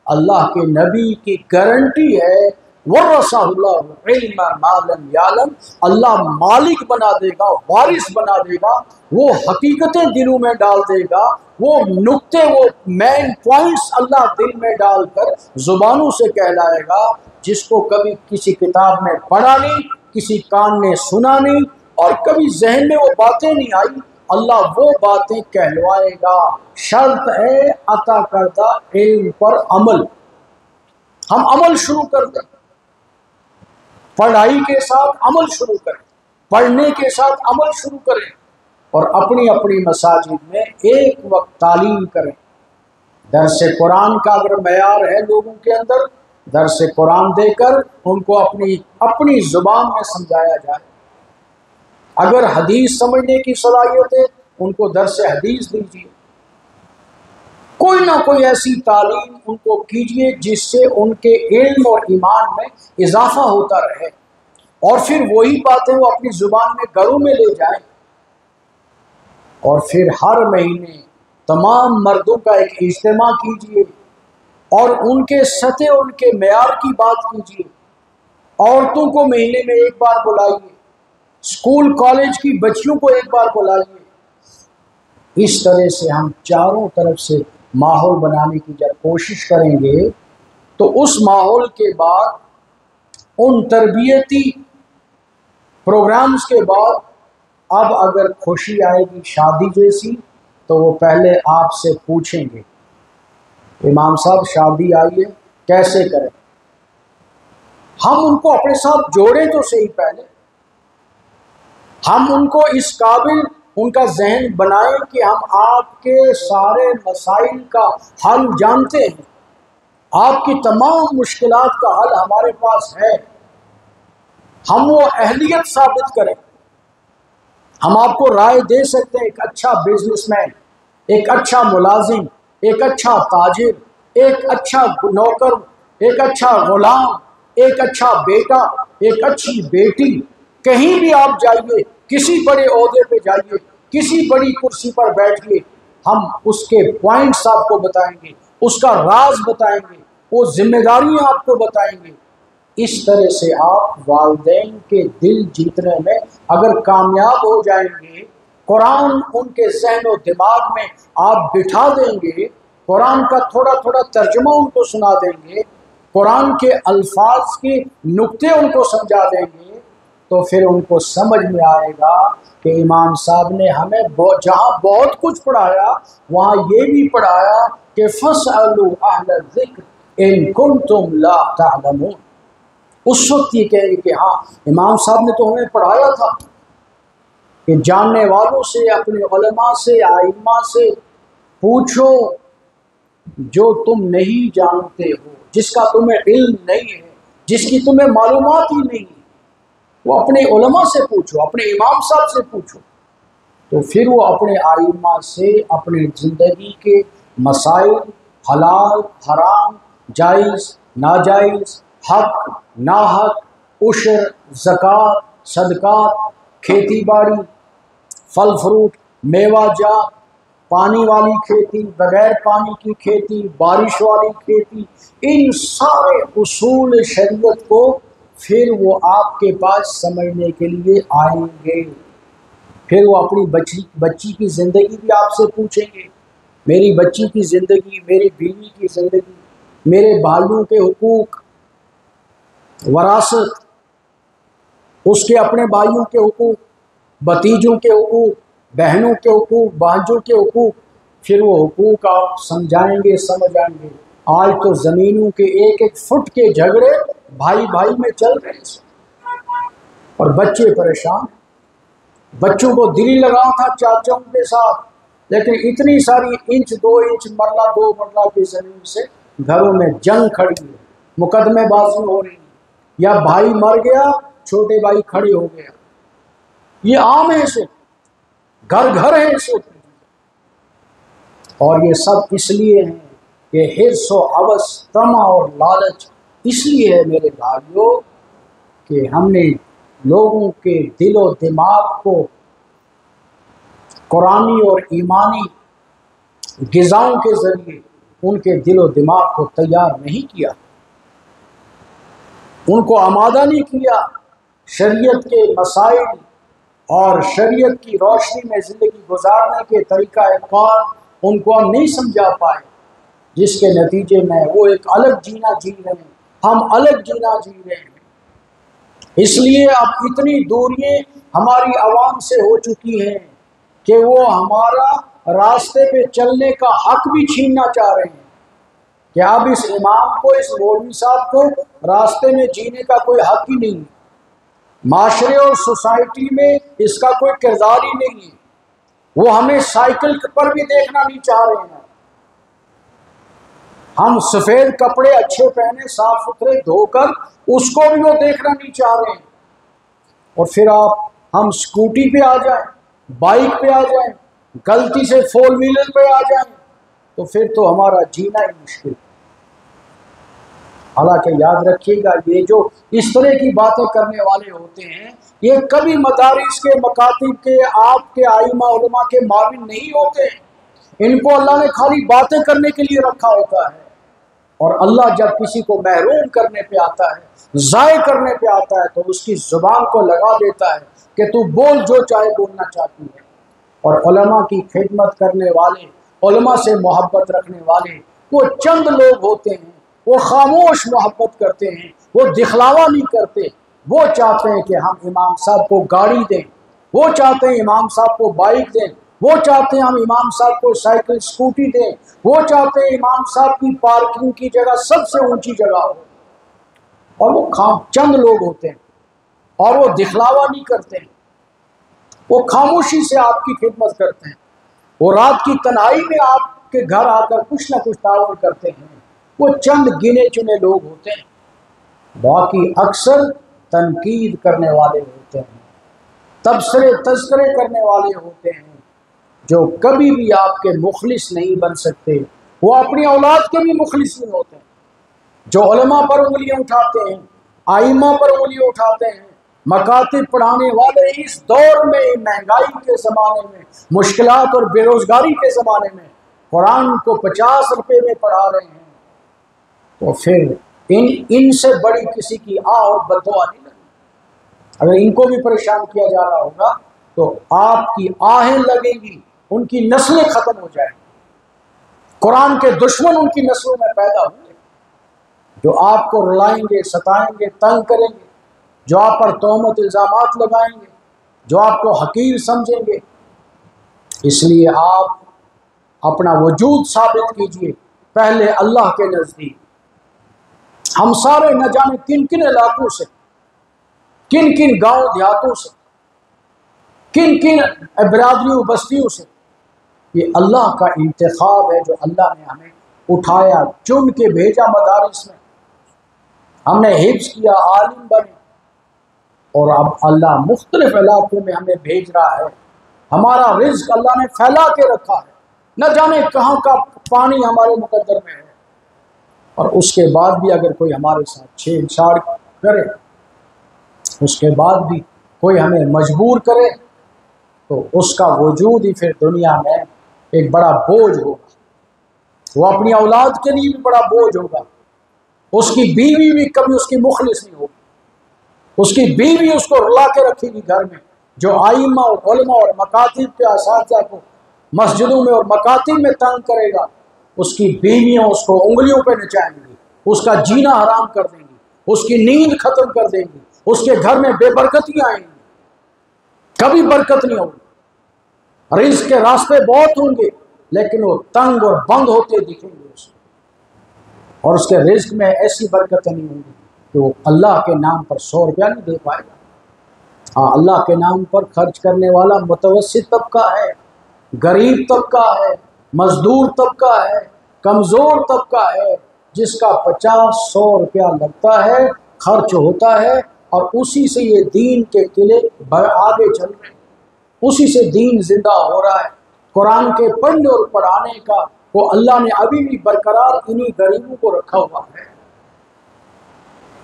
अल्लाह के नबी की गारंटी है वरसाहुल्लाहु इल्मा मा लम यालम, अल्लाह मालिक बना देगा, वारिस बना देगा, वो हकीकतें दिलों में डाल देगा, वो नुक्ते, वो मेन पॉइंट्स अल्लाह दिल में डालकर जुबानों से कहलाएगा, जिसको कभी किसी किताब में पढ़ा नहीं, किसी कान ने सुना नहीं, और कभी जहन में वो बातें नहीं आई, अल्लाह वो बातें कहलवाएगा। शर्त है अता करदा इल्म पर अमल। हम अमल शुरू कर दें, पढ़ाई के साथ अमल शुरू करें, पढ़ने के साथ अमल शुरू करें, और अपनी अपनी मसाजिद में एक वक्त तालीम करें। दर्स कुरान का अगर मयार है लोगों के अंदर, दर्स कुरान देकर उनको अपनी अपनी ज़ुबान में समझाया जाए। अगर हदीस समझने की सलाहियत है उनको दर्स हदीस दीजिए। कोई ना कोई ऐसी तालीम उनको कीजिए जिससे उनके इल्म और ईमान में इजाफा होता रहे, और फिर वही बातें वो अपनी ज़ुबान में घरों में ले जाएं। और फिर हर महीने तमाम मर्दों का एक इज्तिमा कीजिए और उनके सतह, उनके मेयार की बात कीजिए। औरतों को महीने में एक बार बुलाइए, स्कूल कॉलेज की बच्चियों को एक बार बुलाइए। इस तरह से हम चारों तरफ से माहौल बनाने की जब कोशिश करेंगे तो उस माहौल के बाद, उन तरबियती प्रोग्राम्स के बाद, अब अगर खुशी आएगी शादी जैसी तो वो पहले आपसे पूछेंगे, इमाम साहब शादी आई है कैसे करें। हम उनको अपने साथ जोड़ें तो सही, पहले हम उनको इस काबिल उनका जहन बनाएं कि हम आपके सारे मसाइल का हल जानते हैं, आपकी तमाम मुश्किलात का हल हमारे पास है। हम वो अहलियत साबित करें। हम आपको राय दे सकते हैं, एक अच्छा बिजनेसमैन, एक अच्छा मुलाजिम, एक अच्छा ताजिर, एक अच्छा नौकर, एक अच्छा गुलाम, एक अच्छा बेटा, एक अच्छी बेटी, कहीं भी आप जाइए, किसी बड़े ओहदे पे जाइए, किसी बड़ी कुर्सी पर बैठिए, हम उसके पॉइंट्स आपको बताएंगे, उसका राज बताएंगे, वो जिम्मेदारियां आपको बताएंगे। इस तरह से आप वालिदैन के दिल जीतने में अगर कामयाब हो जाएंगे, कुरान उनके ज़हन और दिमाग में आप बिठा देंगे, कुरान का थोड़ा थोड़ा तर्जुमा उनको सुना देंगे, कुरान के अल्फाज के नुक्ते उनको समझा देंगे, तो फिर उनको समझ में आएगा कि इमाम साहब ने हमें जहाँ बहुत कुछ पढ़ाया वहाँ ये भी पढ़ाया कि फस्अलू अहल ज़िक्र इन कुंतुम ला तअलमून। उस वक्त ये कहेंगे कि हाँ, इमाम साहब ने तो हमें पढ़ाया था कि जानने वालों से, अपने उलमा से, आइम्मा से पूछो जो तुम नहीं जानते हो, जिसका तुम्हें इल्म नहीं है, जिसकी तुम्हें मालूमात ही नहीं, वो अपने उलमा से पूछो, अपने इमाम साहब से पूछो। तो फिर वो अपने आइम्मा से अपने ज़िंदगी के मसाइल, हलाल हराम, जायज़ नाजायज़, हक नाहक, उशर ज़कात सदक़ात, खेती बाड़ी, फल फ्रूट, मेवा जात, पानी वाली खेती, बगैर पानी की खेती, बारिश वाली खेती, इन सारे उसूल शरीयत को फिर वो आपके पास समझने के लिए आएंगे। फिर वो अपनी बच्ची की ज़िंदगी भी आपसे पूछेंगे, मेरी बच्ची की ज़िंदगी, मेरी बीवी की ज़िंदगी, मेरे भाइयों के हुकूक, वरासत, उसके अपने भाइयों के हुकूक, भतीजों के हुकूक, बहनों के हुकूक, भांजों के हुकूक, फिर वो हुकूक आप समझाएंगे, समझ आएंगे। आज तो ज़मीनों के एक एक फुट के झगड़े भाई भाई में चल रहे हैं और बच्चे परेशान। बच्चों को दिली लगाओ था चाचाओं के साथ, लेकिन इतनी सारी इंच 2 इंच मरला 2 मरला की ज़मीन से घरों में जंग खड़ी है, मुकदमेबाजी हो रही है, या भाई मर गया छोटे भाई खड़े हो गया। ये आम है, इसे घर घर है इसे। और ये सब इसलिए है कि हिर्स व हवस, तमा और लालच इसलिए है मेरे भाइयों कि हमने लोगों के दिलो दिमाग को कुरानी और ईमानी ग़िज़ाओं के ज़रिए उनके दिलो दिमाग को तैयार नहीं किया, उनको आमादा नहीं किया शरीयत के मसाइल और शरीयत की रोशनी में ज़िंदगी गुजारने के तरीक़ा कार उनको हम नहीं समझा पाए, जिसके नतीजे में वो एक अलग जीना जी रहे हैं, हम अलग जीना जी रहे हैं। इसलिए अब इतनी दूरियां हमारी आवाम से हो चुकी हैं कि वो हमारा रास्ते पे चलने का हक भी छीनना चाह रहे हैं कि अब इस इमाम को, इस मौलवी साहब को रास्ते में जीने का कोई हक ही नहीं है, माशरे और सोसाइटी में इसका कोई किरदार ही नहीं है। वो हमें साइकिल पर भी देखना नहीं चाह रहे हैं। हम सफ़ेद कपड़े अच्छे पहने, साफ सुथरे धोकर, उसको भी वो देखना नहीं चाह रहे हैं। और फिर हम स्कूटी पे आ जाएं, बाइक पे आ जाएं, गलती से 4 व्हीलर पे आ जाएं, तो फिर तो हमारा जीना ही मुश्किल। हालांकि याद रखिएगा, ये जो इस तरह की बातें करने वाले होते हैं, ये कभी मदारिस के, मकातिब के, आपके आइमा उलमा के माविन नहीं होते हैं। इनको अल्लाह ने खाली बातें करने के लिए रखा होता है। और अल्लाह जब किसी को महरूम करने पे आता है, ज़ाय करने पे आता है, तो उसकी ज़ुबान को लगा देता है कि तू बोल जो चाहे बोलना चाहती है। और उलमा की खिदमत करने वाले, उलमा से मोहब्बत रखने वाले वो चंद लोग होते हैं। वो खामोश मोहब्बत करते हैं, वो दिखलावा नहीं करते। वो चाहते हैं कि हम इमाम साहब को गाड़ी दें, वो चाहते हैं इमाम साहब को बाइक दें, वो चाहते हैं हम इमाम साहब को साइकिल स्कूटी दें, वो चाहते हैं इमाम साहब की पार्किंग की जगह सबसे ऊंची जगह हो। और वो चंद लोग होते हैं और वो दिखलावा नहीं करते हैं, वो खामोशी से आपकी खिदमत करते हैं। वो रात की तन्हाई में आपके घर आकर कुछ ना कुछ ताउन करते हैं। वो चंद गिने चुने लोग होते हैं, बाकी अक्सर तनकीद करने वाले होते हैं, तज़किरे करने वाले होते हैं, जो कभी भी आपके मुखलिस नहीं बन सकते। वो अपनी औलाद के भी मुखलिस नहीं होते। जो उलमा पर उंगलियां उठाते हैं, आइमा पर उंगलियां उठाते हैं, मकातिब पढ़ाने वाले इस दौर में, महंगाई के ज़माने में, मुश्किलात और बेरोज़गारी के ज़माने में कुरान को 50 रुपये में पढ़ा रहे हैं, तो फिर इनसे बड़ी किसी की आह और बददुआ नहीं लगी। अगर इनको भी परेशान किया जा रहा होगा तो आपकी आहें लगेंगी, उनकी नस्लें खत्म हो जाएंगी। कुरान के दुश्मन उनकी नस्लों में पैदा होंगे जो आपको रुलाएंगे, सताएंगे, तंग करेंगे, जो आप पर तोहमत इल्जामात लगाएंगे, जो आपको हकीर समझेंगे। इसलिए आप अपना वजूद साबित कीजिए पहले अल्लाह के नज़दीक। हम सारे न जाने किन किन इलाकों से, किन किन गांव देहातों से, किन किन बिरादरियों बस्तियों से, ये अल्लाह का इंतखाब है जो अल्लाह ने हमें उठाया, चुन के भेजा मदारिस में। हमने हिफ्ज़ किया, आलिम बने, और अब अल्लाह मुख्तलिफ इलाकों में हमें भेज रहा है। हमारा रिज्क अल्लाह ने फैला के रखा है, न जाने कहाँ का पानी हमारे मुकद्दर में है। और उसके बाद भी अगर कोई हमारे साथ छेड़छाड़ करे, उसके बाद भी कोई हमें मजबूर करे, तो उसका वजूद ही फिर दुनिया में एक बड़ा बोझ होगा। वो अपनी औलाद के लिए भी बड़ा बोझ होगा। उसकी बीवी भी कभी उसकी मुखलिस नहीं होगी। उसकी बीवी उसको रुला के रखेगी घर में। जो आइमा और उलमा और मकातिब के असातिज़ा को मस्जिदों में और मकातिब में तंग करेगा, उसकी बीवियाँ उसको उंगलियों पे नचाएंगी, उसका जीना हराम कर देंगी, उसकी नींद खत्म कर देंगी, उसके घर में बेबरकतियाँ आएंगी, कभी बरकत नहीं होगी। रिज़्क़ के रास्ते बहुत होंगे लेकिन वो तंग और बंद होते दिखेंगे उसको। और उसके रिज़्क़ में ऐसी बरकत नहीं होंगी कि वो अल्लाह के नाम पर 100 रुपया नहीं दे पाएगा। हाँ, अल्लाह के नाम पर खर्च करने वाला मुतवस्सित तबका है, गरीब तबका है, मजदूर तबका है, कमज़ोर तबका है, जिसका 50-100 रुपया लगता है, खर्च होता है, और उसी से ये दीन के किले आगे चल रहे हैं, उसी से दीन जिंदा हो रहा है। कुरान के पढ़ने और पढ़ाने का वो अल्लाह ने अभी भी बरकरार इन्हीं गरीबों को रखा हुआ है।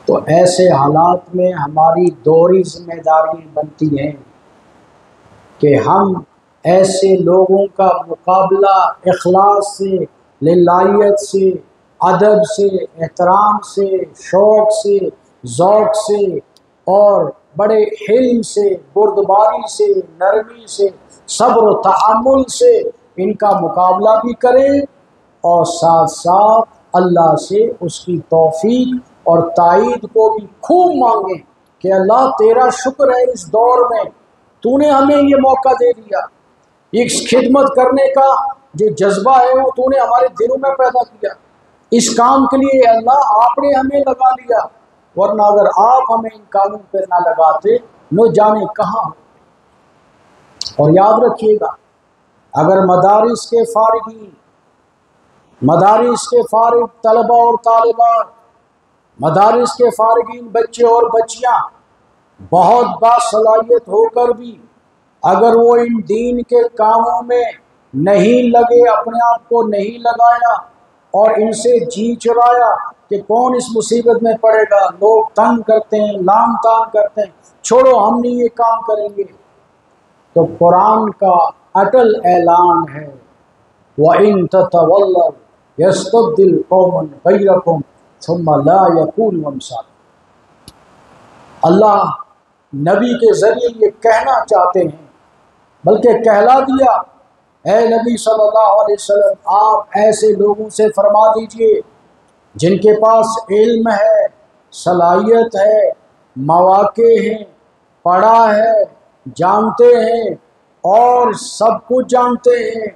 तो ऐसे हालात में हमारी दोहरी जिम्मेदारी बनती है कि हम ऐसे लोगों का मुकाबला इखलास से, लिल्लाहियत से, अदब से, एहतराम से, शौक़ से, ज़ौक़ से और बड़े हिल्म से, बुर्दबारी से, नरमी से, सब्र व तहम्मुल से इनका मुकाबला भी करें, और साथ साथ अल्लाह से उसकी तौफीक और ताईद को भी खूब मांगें कि अल्लाह तेरा शुक्र है इस दौर में तूने हमें ये मौका दे दिया। इस खिदमत करने का जो जज्बा है वो तूने हमारे दिलों में पैदा किया। इस काम के लिए अल्लाह आपने हमें लगा लिया, वरना अगर आप हमें इन कामों पर ना लगाते न जाने कहाँ। और याद रखिएगा, अगर मदारिस के फारिगीन, मदारिस के फारिग तलबा और तालिबात, मदारिस के फारिगीन बच्चे और बच्चियाँ बहुत बासलाहियत होकर भी अगर वो इन दीन के कामों में नहीं लगे, अपने आप को नहीं लगाया और इनसे जी चुराया कि कौन इस मुसीबत में पड़ेगा, लोग तंग करते हैं, लाम तान करते हैं, छोड़ो हम नहीं ये काम करेंगे, तो कुरान का अटल ऐलान है, व इन ततवल्लव यस्तब्दिल कौमन गैरकुम सुम्मा ला यकूनु अमसालकुम। अल्लाह नबी के ज़रिए ये कहना चाहते हैं, बल्कि कहला दिया, ऐ नबी सल्लल्लाहु अलैहि वसल्लम, आप ऐसे लोगों से फरमा दीजिए जिनके पास इल्म है, सलाहियत है, मौक़े हैं, पढ़ा है, जानते हैं और सब कुछ जानते हैं,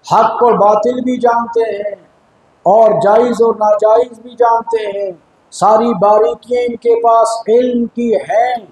हक़ और बातिल भी जानते हैं और जायज़ और नाजायज़ भी जानते हैं, सारी बारीकियाँ इनके पास इल्म की हैं,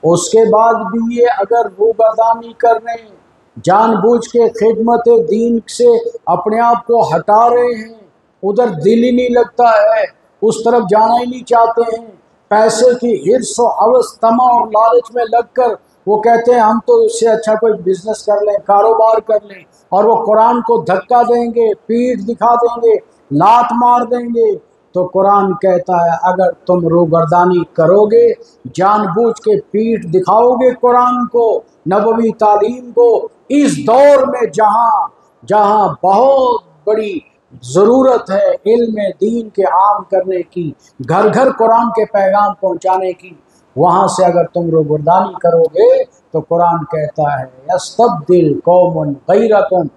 उसके बाद भी ये अगर रूबरदानी कर रहे हैं, जानबूझ के खिदमत दीन से अपने आप को हटा रहे हैं, उधर दिल ही नहीं लगता है, उस तरफ जाना ही नहीं चाहते हैं, पैसे की हिर्स और हवस, तमा और लालच में लगकर वो कहते हैं हम तो इससे अच्छा कोई बिजनेस कर लें, कारोबार कर लें, और वो कुरान को धक्का देंगे, पीठ दिखा देंगे, लात मार देंगे। तो कुरान कहता है अगर तुम रूबरदानी करोगे, जानबूझ के पीठ दिखाओगे कुरान को, नबवी तालीम को, इस दौर में जहाँ जहाँ बहुत बड़ी ज़रूरत है इल्म दीन के आम करने की, घर घर कुरान के पैगाम पहुंचाने की। वहां से अगर तुम रोबरदानी करोगे तो कुरान कहता है यस्तब्दिल कौमन गैरकुम,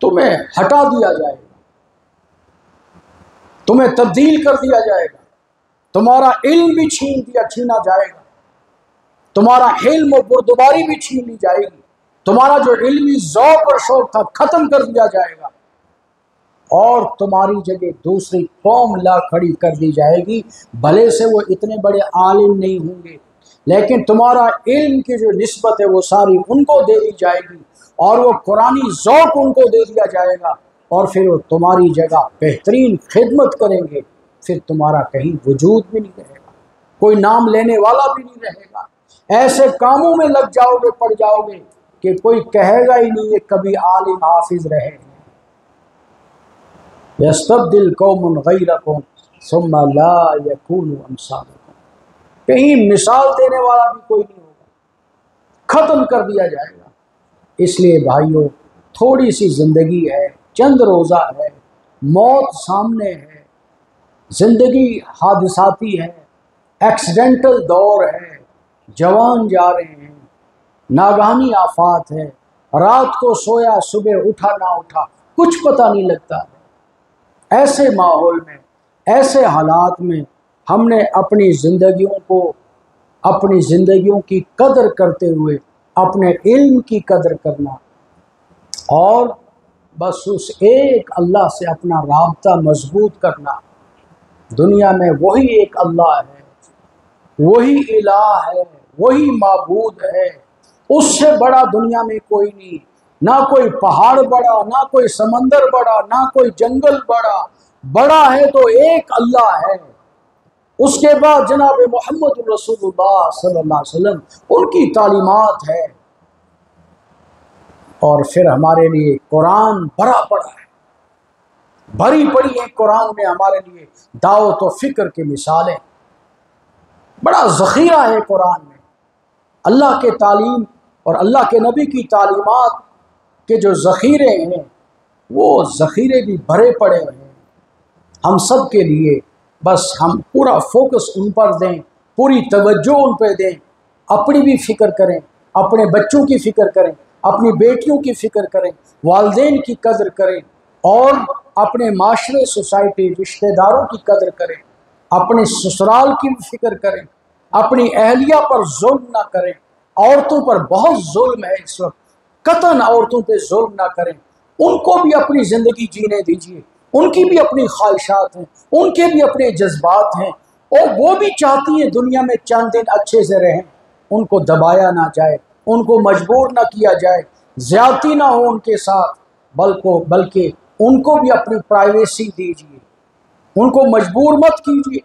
तुम्हें हटा दिया जाएगा, तुम्हें तब्दील कर दिया जाएगा, तुम्हारा इल्म भी छीना जाएगा, तुम्हारा इल्म और बुर्दबारी भी छीन ली जाएगी, तुम्हारा जो इल्मी ज़ौक़ और शौक़ था खत्म कर दिया जाएगा और तुम्हारी जगह दूसरी कौम ला खड़ी कर दी जाएगी। भले से वो इतने बड़े आलिम नहीं होंगे, लेकिन तुम्हारा इल्म की जो निस्बत है वो सारी उनको दे दी जाएगी और वो कुरानी ज़ौक़ उनको दे दिया जाएगा और फिर वो तुम्हारी जगह बेहतरीन खिदमत करेंगे। फिर तुम्हारा कहीं वजूद भी नहीं रहेगा, कोई नाम लेने वाला भी नहीं रहेगा। ऐसे कामों में लग जाओगे, पड़ जाओगे कि कोई कहेगा ही नहीं ये कभी आलिम हाफिज रहे। यस्तब्दिल कौमुन गैरकुम सुम्मा ला यकूनु अमसालकुम, कहीं मिसाल देने वाला भी कोई नहीं होगा, खत्म कर दिया जाएगा। इसलिए भाइयों, थोड़ी सी जिंदगी है, चंद रोज़ा है, मौत सामने है, जिंदगी हादिसाती है, एक्सीडेंटल दौर है, जवान जा रहे हैं, नागानी आफात है, रात को सोया सुबह उठा ना उठा कुछ पता नहीं लगता। ऐसे माहौल में, ऐसे हालात में हमने अपनी ज़िंदगियों की कदर करते हुए अपने इल्म की कदर करना और बस उस एक अल्लाह से अपना राब्ता मजबूत करना। दुनिया में वही एक अल्लाह है, वही इलाह है, वही माबूद है, उससे बड़ा दुनिया में कोई नहीं। ना कोई पहाड़ बड़ा, ना कोई समंदर बड़ा, ना कोई जंगल बड़ा, बड़ा है तो एक अल्लाह है। उसके बाद जनाब मोहम्मद रसूलुल्लाह सल्लल्लाहु अलैहि वसल्लम, उनकी तालीमात है और फिर हमारे लिए कुरान भरा पड़ा है, भरी पड़ी है कुरान में हमारे लिए दावत व फिक्र की मिसालें। बड़ा ज़ख़ीरा है कुरान में, अल्लाह के तालीम और अल्लाह के नबी की तालीमात के जो ज़ख़ीरे हैं वो ज़ख़ीरे भी भरे पड़े हैं हम सब के लिए। बस हम पूरा फोकस उन पर दें, पूरी तवज्जो उन पर दें, अपनी भी फ़िक्र करें, अपने बच्चों की फ़िक्र करें, अपनी बेटियों की फ़िक्र करें, वालिदैन की कदर करें और अपने माशरे, सोसाइटी, रिश्तेदारों की कदर करें, अपने ससुराल की भी फ़िक्र करें, अपनी अहलिया पर जुल्म ना करें। औरतों पर बहुत जुल्म है इस वक्त, कतन औरतों पे जुल्म ना करें, उनको भी अपनी ज़िंदगी जीने दीजिए, उनकी भी अपनी ख्वाहिशात हैं, उनके भी अपने जज्बात हैं और वो भी चाहती हैं दुनिया में चंद दिन अच्छे से रहें। उनको दबाया ना जाए, उनको मजबूर ना किया जाए, ज़्यादती ना हो उनके साथ, बल्कि उनको भी अपनी प्राइवेसी दीजिए, उनको मजबूर मत कीजिए।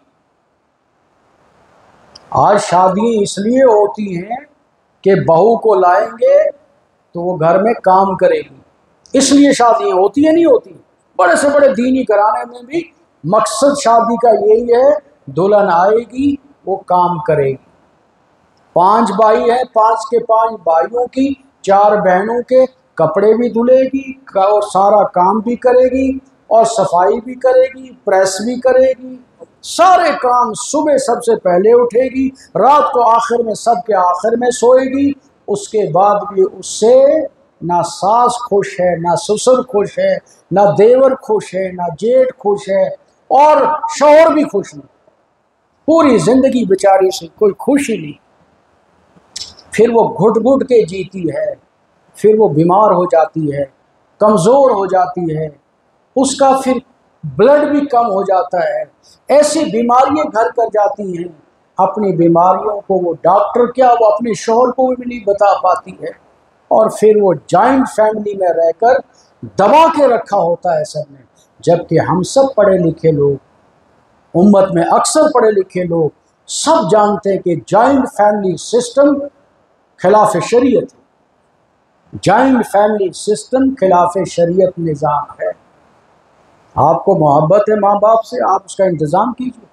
आज शादियाँ इसलिए होती हैं कि बहू को लाएंगे तो वो घर में काम करेगी, इसलिए शादियाँ होती है, नहीं होती। बड़े से बड़े दीनी घराने में भी मकसद शादी का यही है, दुल्हन आएगी वो काम करेगी। 5 भाई हैं, 5 के 5 भाइयों की, 4 बहनों के कपड़े भी धुलेगी और सारा काम भी करेगी और सफाई भी करेगी, प्रेस भी करेगी, सारे काम। सुबह सबसे पहले उठेगी, रात को आखिर में, सबके आखिर में सोएगी। उसके बाद भी उससे ना सास खुश है, ना ससुर खुश है, ना देवर खुश है, ना जेठ खुश है और शौहर भी खुश नहीं। पूरी जिंदगी बेचारी से कोई खुशी नहीं। फिर वो घुट घुट के जीती है, फिर वो बीमार हो जाती है, कमज़ोर हो जाती है, उसका फिर ब्लड भी कम हो जाता है, ऐसी बीमारियां घर कर जाती हैं। अपनी बीमारियों को वो डॉक्टर क्या, वो अपने शौहर को भी नहीं बता पाती है और फिर वो जॉइंट फैमिली में रहकर दबा के रखा होता है सब ने। जबकि हम सब पढ़े लिखे लोग, उम्मत में अक्सर पढ़े लिखे लोग सब जानते हैं कि जॉइंट फैमिली सिस्टम खिलाफ शरीयत है, जॉइंट फैमिली सिस्टम खिलाफ शरीयत निज़ाम है। आपको मोहब्बत है माँ बाप से, आप उसका इंतज़ाम कीजिए।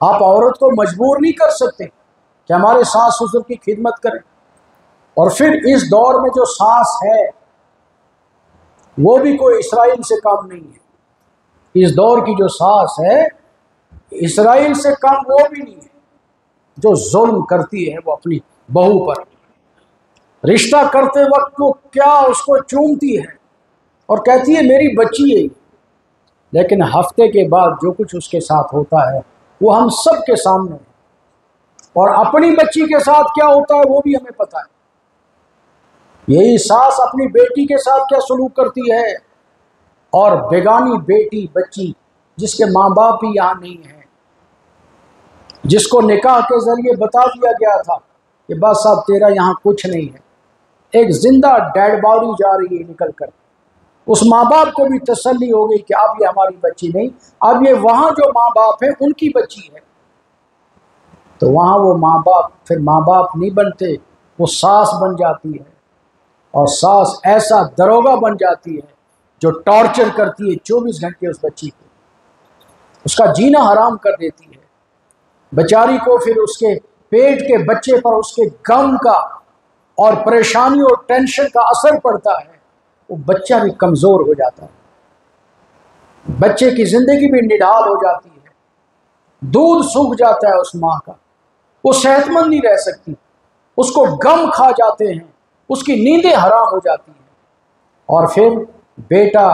आप औरत को मजबूर नहीं कर सकते कि हमारे सास ससुर की खिदमत करें। और फिर इस दौर में जो सास है वो भी कोई इसराइल से कम नहीं है, इस दौर की जो सास है इस्राइल से कम वो भी नहीं है, जो जुल्म करती है वो अपनी बहू पर। रिश्ता करते वक्त वो क्या उसको चूमती है और कहती है मेरी बच्ची है, लेकिन हफ्ते के बाद जो कुछ उसके साथ होता है वो हम सब के सामने है। और अपनी बच्ची के साथ क्या होता है वो भी हमें पता है। यही सास अपनी बेटी के साथ क्या सलूक करती है, और बेगानी बेटी बच्ची जिसके माँ बाप ही यहाँ नहीं है, जिसको निकाह के जरिए बता दिया गया था कि बस अब तेरा यहाँ कुछ नहीं है, एक जिंदा डेड बॉडी जा रही है निकल कर। उस माँ बाप को भी तसल्ली हो गई कि अब ये हमारी बच्ची नहीं, अब ये वहाँ जो माँ बाप है उनकी बच्ची है। तो वहाँ वो माँ बाप फिर माँ बाप नहीं बनते, वो सास बन जाती है। और सास ऐसा दरोगा बन जाती है जो टॉर्चर करती है 24 घंटे उस बच्ची को, उसका जीना हराम कर देती है। बेचारी को फिर उसके पेट के बच्चे पर उसके गम का और परेशानी और टेंशन का असर पड़ता है, वो बच्चा भी कमज़ोर हो जाता है, बच्चे की ज़िंदगी भी निढाल हो जाती है, दूध सूख जाता है उस माँ का, वो सेहतमंद नहीं रह सकती, उसको गम खा जाते हैं, उसकी नींदें हराम हो जाती हैं। और फिर बेटा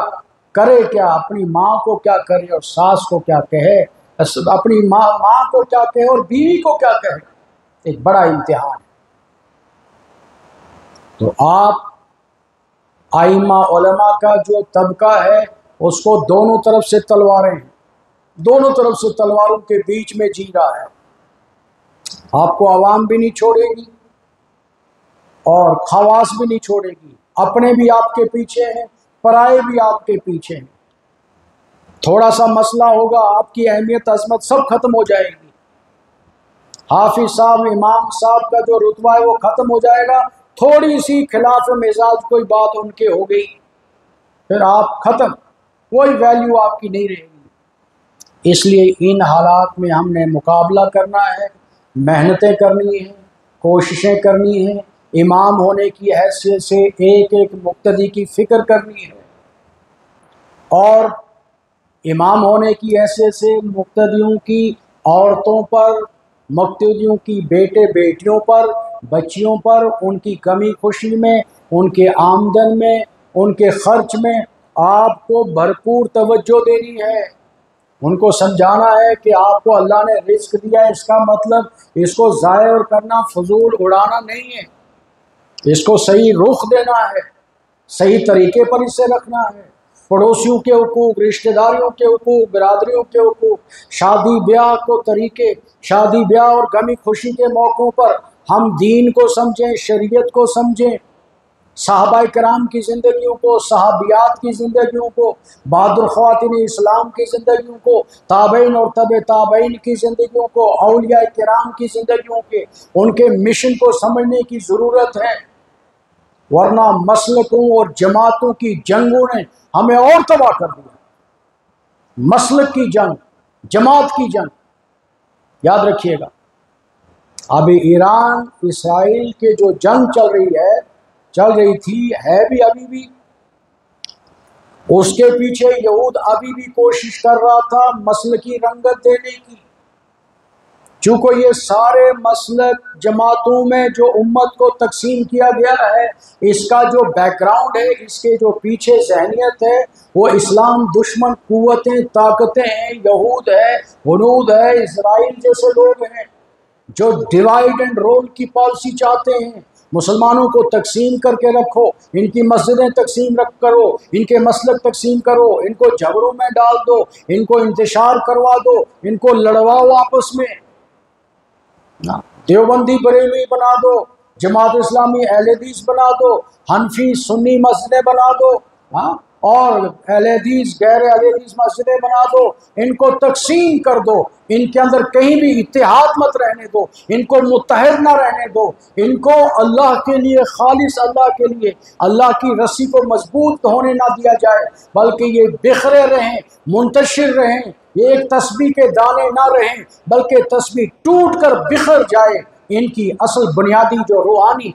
करे क्या, अपनी माँ को क्या करे और सास को क्या कहे, अपनी माँ को क्या कहे और बीवी को क्या कहे, एक बड़ा इम्तिहान है। तो आप आइमा उलमा का जो तबका है उसको दोनों तरफ से तलवारें हैं, दोनों तरफ से तलवारों के बीच में जी रहा है। आपको आवाम भी नहीं छोड़ेगी और खवास भी नहीं छोड़ेगी, अपने भी आपके पीछे हैं, पराए भी आपके पीछे हैं। थोड़ा सा मसला होगा आपकी अहमियत अजमत सब खत्म हो जाएगी। हाफिज साहब इमाम साहब का जो रुतबा है वो खत्म हो जाएगा, थोड़ी सी खिलाफ मिजाज कोई बात उनके हो गई फिर आप खत्म, कोई वैल्यू आपकी नहीं रहेगी। इसलिए इन हालात में हमने मुकाबला करना है, मेहनतें करनी है, कोशिशें करनी है, इमाम होने की हैसियत से एक एक मुक्तदी की फ़िक्र करनी है, और इमाम होने की हैसियत से मुक्तदियों की औरतों पर, मुक्तदियों की बेटे बेटियों पर, बच्चियों पर, उनकी कमी खुशी में, उनके आमदन में, उनके खर्च में आपको भरपूर तवज्जो देनी है। उनको समझाना है कि आपको अल्लाह ने रिस्क दिया है, इसका मतलब इसको ज़ाय और करना, फजूल उड़ाना नहीं है, इसको सही रुख देना है, सही तरीके पर इसे रखना है। पड़ोसियों के हुकूक, रिश्तेदारियों के हुकूक, बिरादरियों के हुकूक, शादी ब्याह को तरीके, शादी ब्याह और गमी खुशी के मौक़ों पर हम दीन को समझें, शरीयत को समझें, सहाबाए किराम की ज़िंदगियों को, सहाबियात की ज़िंदगियों को, बहादुर ख़वातीन इस्लाम की ज़िंदगियों को, ताबईन और तबे ताबईन की ज़िंदगियों को, औलिया किराम की ज़िंदगियों के, उनके मिशन को समझने की ज़रूरत है। वरना मसलकों और जमातों की जंगों ने हमें और तबाह कर दिया। मसलक की जंग, जमात की जंग, याद रखिएगा। अभी ईरान इसराइल के जो जंग चल रही थी, है भी अभी भी, उसके पीछे यहूद अभी भी कोशिश कर रहा था मसलकी रंगत देने की। चूँकि ये सारे मसलक जमातों में जो उम्मत को तकसीम किया गया है, इसका जो बैकग्राउंड है, इसके जो पीछे जहनियत है, वो इस्लाम दुश्मन कुव्वतें, ताकतें हैं, यहूद है, हुनूद है, इसराइल जैसे लोग हैं जो डिवाइड एंड रोल की पॉलिसी चाहते हैं। मुसलमानों को तकसीम करके रखो, इनकी मस्जिदें तकसीम करो, इनके मसलक तकसीम करो, इनको झगड़ों में डाल दो, इनको इंतशार करवा दो, इनको लड़वाओ आपस में, देवबंदी बरेलवी बना दो, जमात इस्लामी अहले हदीस बना दो, हनफी सुन्नी मस्जिदें बना दो, हाँ, और अहले हदीस गैर अहले हदीस मस्जिदें बना दो, इनको तकसीम कर दो, इनके अंदर कहीं भी इत्तेहाद मत रहने दो, इनको मुत्तहद ना रहने दो, इनको अल्लाह के लिए, खालिस अल्लाह के लिए, अल्लाह की रस्सी को मजबूत होने ना दिया जाए, बल्कि ये बिखरे रहें, मुंतशिर रहें, ये एक तस्बीह के दाने ना रहें, बल्कि तस्बीह टूट कर बिखर जाए। इनकी असल बुनियादी जो रूहानी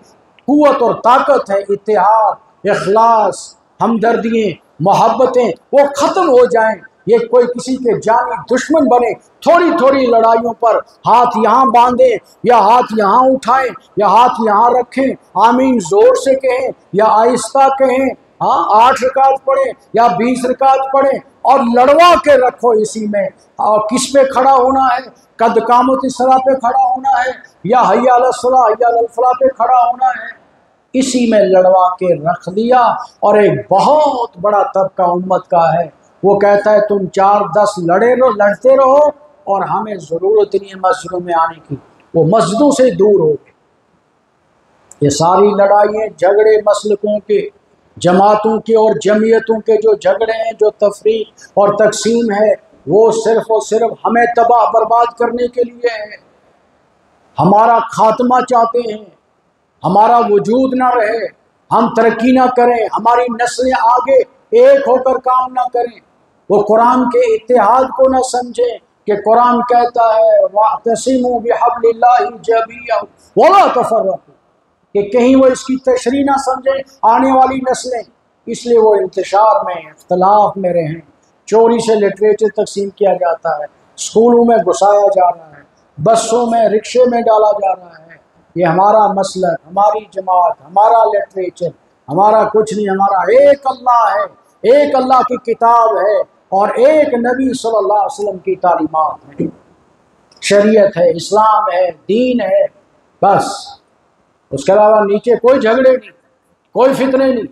कुव्वत और ताकत है, इत्तेहाद, इखलास, हमदर्दियाँ, मोहब्बतें, वो ख़त्म हो जाएं। ये कोई किसी के जानी दुश्मन बने, थोड़ी थोड़ी लड़ाइयों पर हाथ यहाँ बांधे या हाथ यहाँ उठाएं या हाथ यहाँ रखें, आमीन जोर से कहें या आहिस्ता कहें, हाँ 8 रकात पढ़े या 20 रकात पढ़े और लड़वा के रखो इसी में। और किस पे खड़ा होना है? कद कामत सला पे खड़ा होना है या हय्या अला सला हय्या अल फलाह पे खड़ा होना है? इसी में लड़वा के रख दिया। और एक बहुत बड़ा तबका उम्मत का है, वो कहता है तुम 4-10 लड़ते रहो और हमें ज़रूरत नहीं है मस्जिदों में आने की, वो मस्जिदों से दूर हो गए। ये सारी लड़ाइयाँ झगड़े मसलकों के, जमातों के और जमीयतों के जो झगड़े हैं, जो तफरीक और तकसीम है, वो सिर्फ और सिर्फ हमें तबाह बर्बाद करने के लिए है। हमारा खात्मा चाहते हैं, हमारा वजूद ना रहे, हम तरक्की ना करें, हमारी नस्लें आगे एक होकर काम ना करें। वो कुरान के इत्तेहाद को ना समझें कि कुरान कहता है वातसिमू बिहब्लिल्लाहि जमीअन वला तफर्रकू, कि कहीं वो इसकी तशरीह ना समझें आने वाली नस्लें, इसलिए वो इंतशार में इख्तलाफ में रहें। चोरी से लिटरेचर तकसीम किया जाता है, स्कूलों में घुसाया जा रहा है, बसों में रिक्शे में डाला जा रहा है। ये हमारा मसलक, हमारी जमात, हमारा लिटरेचर, हमारा कुछ नहीं। हमारा एक अल्लाह है, एक अल्लाह की किताब है और एक नबी सल्लल्लाहु अलैहि वसल्लम की तालीमात है, शरीयत है, इस्लाम है, दीन है, बस। उसके अलावा नीचे कोई झगड़े नहीं, कोई फितने नहीं।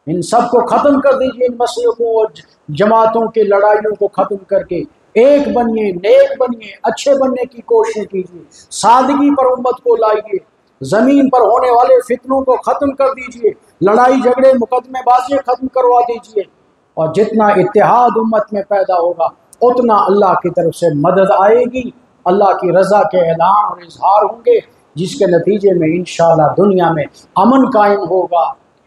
इन सब को ख़त्म कर दीजिए, इन मसलों और जमातों की लड़ाइयों को ख़त्म करके एक बनिए, नेक बनिए, अच्छे बनने की कोशिश कीजिए, सादगी पर उम्मत को लाइए, ज़मीन पर होने वाले फितनों को ख़त्म कर दीजिए, लड़ाई झगड़े मुकदमेबाजियाँ ख़त्म करवा दीजिए। और जितना इत्तेहाद उम्मत में पैदा होगा उतना अल्लाह की तरफ से मदद आएगी, अल्लाह की रज़ा के ऐलान और इजहार होंगे, जिसके नतीजे में इंशाअल्लाह दुनिया में अमन कायम होगा,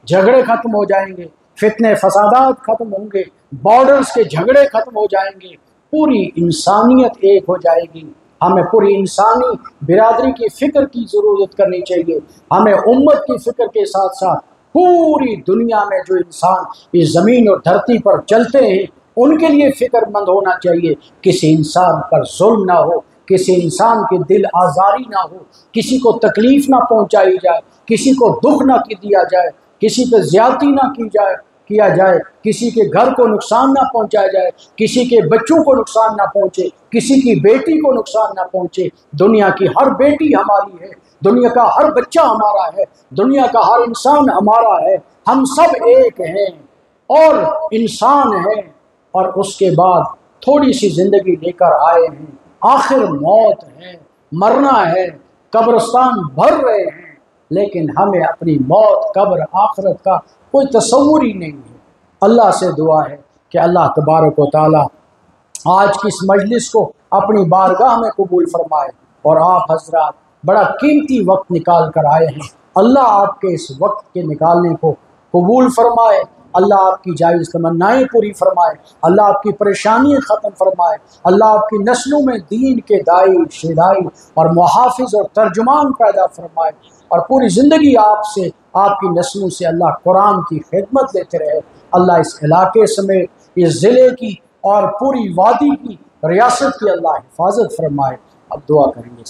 झगड़े ख़त्म हो जाएंगे, फितने फसादात ख़त्म होंगे, बॉर्डर्स के झगड़े ख़त्म हो जाएंगे, पूरी इंसानियत एक हो जाएगी। हमें पूरी इंसानी बिरादरी की फ़िक्र की ज़रूरत करनी चाहिए। हमें उम्मत की फ़िक्र के साथ साथ पूरी दुनिया में जो इंसान इस ज़मीन और धरती पर चलते हैं उनके लिए फ़िक्रमंद होना चाहिए। किसी इंसान पर जुल्म ना हो, किसी इंसान की दिल आज़ारी ना हो, किसी को तकलीफ़ ना पहुँचाई जाए, किसी को दुख ना दिया जाए, किसी पर ज़्यादती ना किया जाए, किसी के घर को नुकसान ना पहुंचाया जाए, किसी के बच्चों को नुकसान ना पहुंचे, किसी की बेटी को नुकसान ना पहुंचे। दुनिया की हर बेटी हमारी है, दुनिया का हर बच्चा हमारा है, दुनिया का हर इंसान हमारा है। हम सब एक हैं और इंसान हैं और उसके बाद थोड़ी सी ज़िंदगी लेकर आए हैं, आखिर मौत है, मरना है, कब्रिस्तान भर रहे हैं, लेकिन हमें अपनी मौत, कब्र, आखिरत का कोई तसव्वुर ही नहीं है। अल्लाह से दुआ है कि अल्लाह तबारक व तआला आज की इस मजलिस को अपनी बारगाह में कबूल फरमाए। और आप हजरात बड़ा कीमती वक्त निकाल कर आए हैं, अल्लाह आपके इस वक्त के निकालने को कबूल फरमाए, अल्लाह आपकी जायज़ तमन्नाएँ पूरी फरमाए, अल्लाह आपकी परेशानियाँ ख़त्म फरमाए, अल्लाह आपकी नस्लों में दीन के दाई, शिदाई और मुहाफ़िज़ और तर्जुमान पैदा फरमाए और पूरी ज़िंदगी आपसे, आपकी नस्लों से अल्लाह कुरान की खिदमत लेते रहे। अल्लाह इस इलाके समेत इस ज़िले की और पूरी वादी की, रियासत की अल्लाह हिफाजत फरमाए। अब दुआ करेंगे।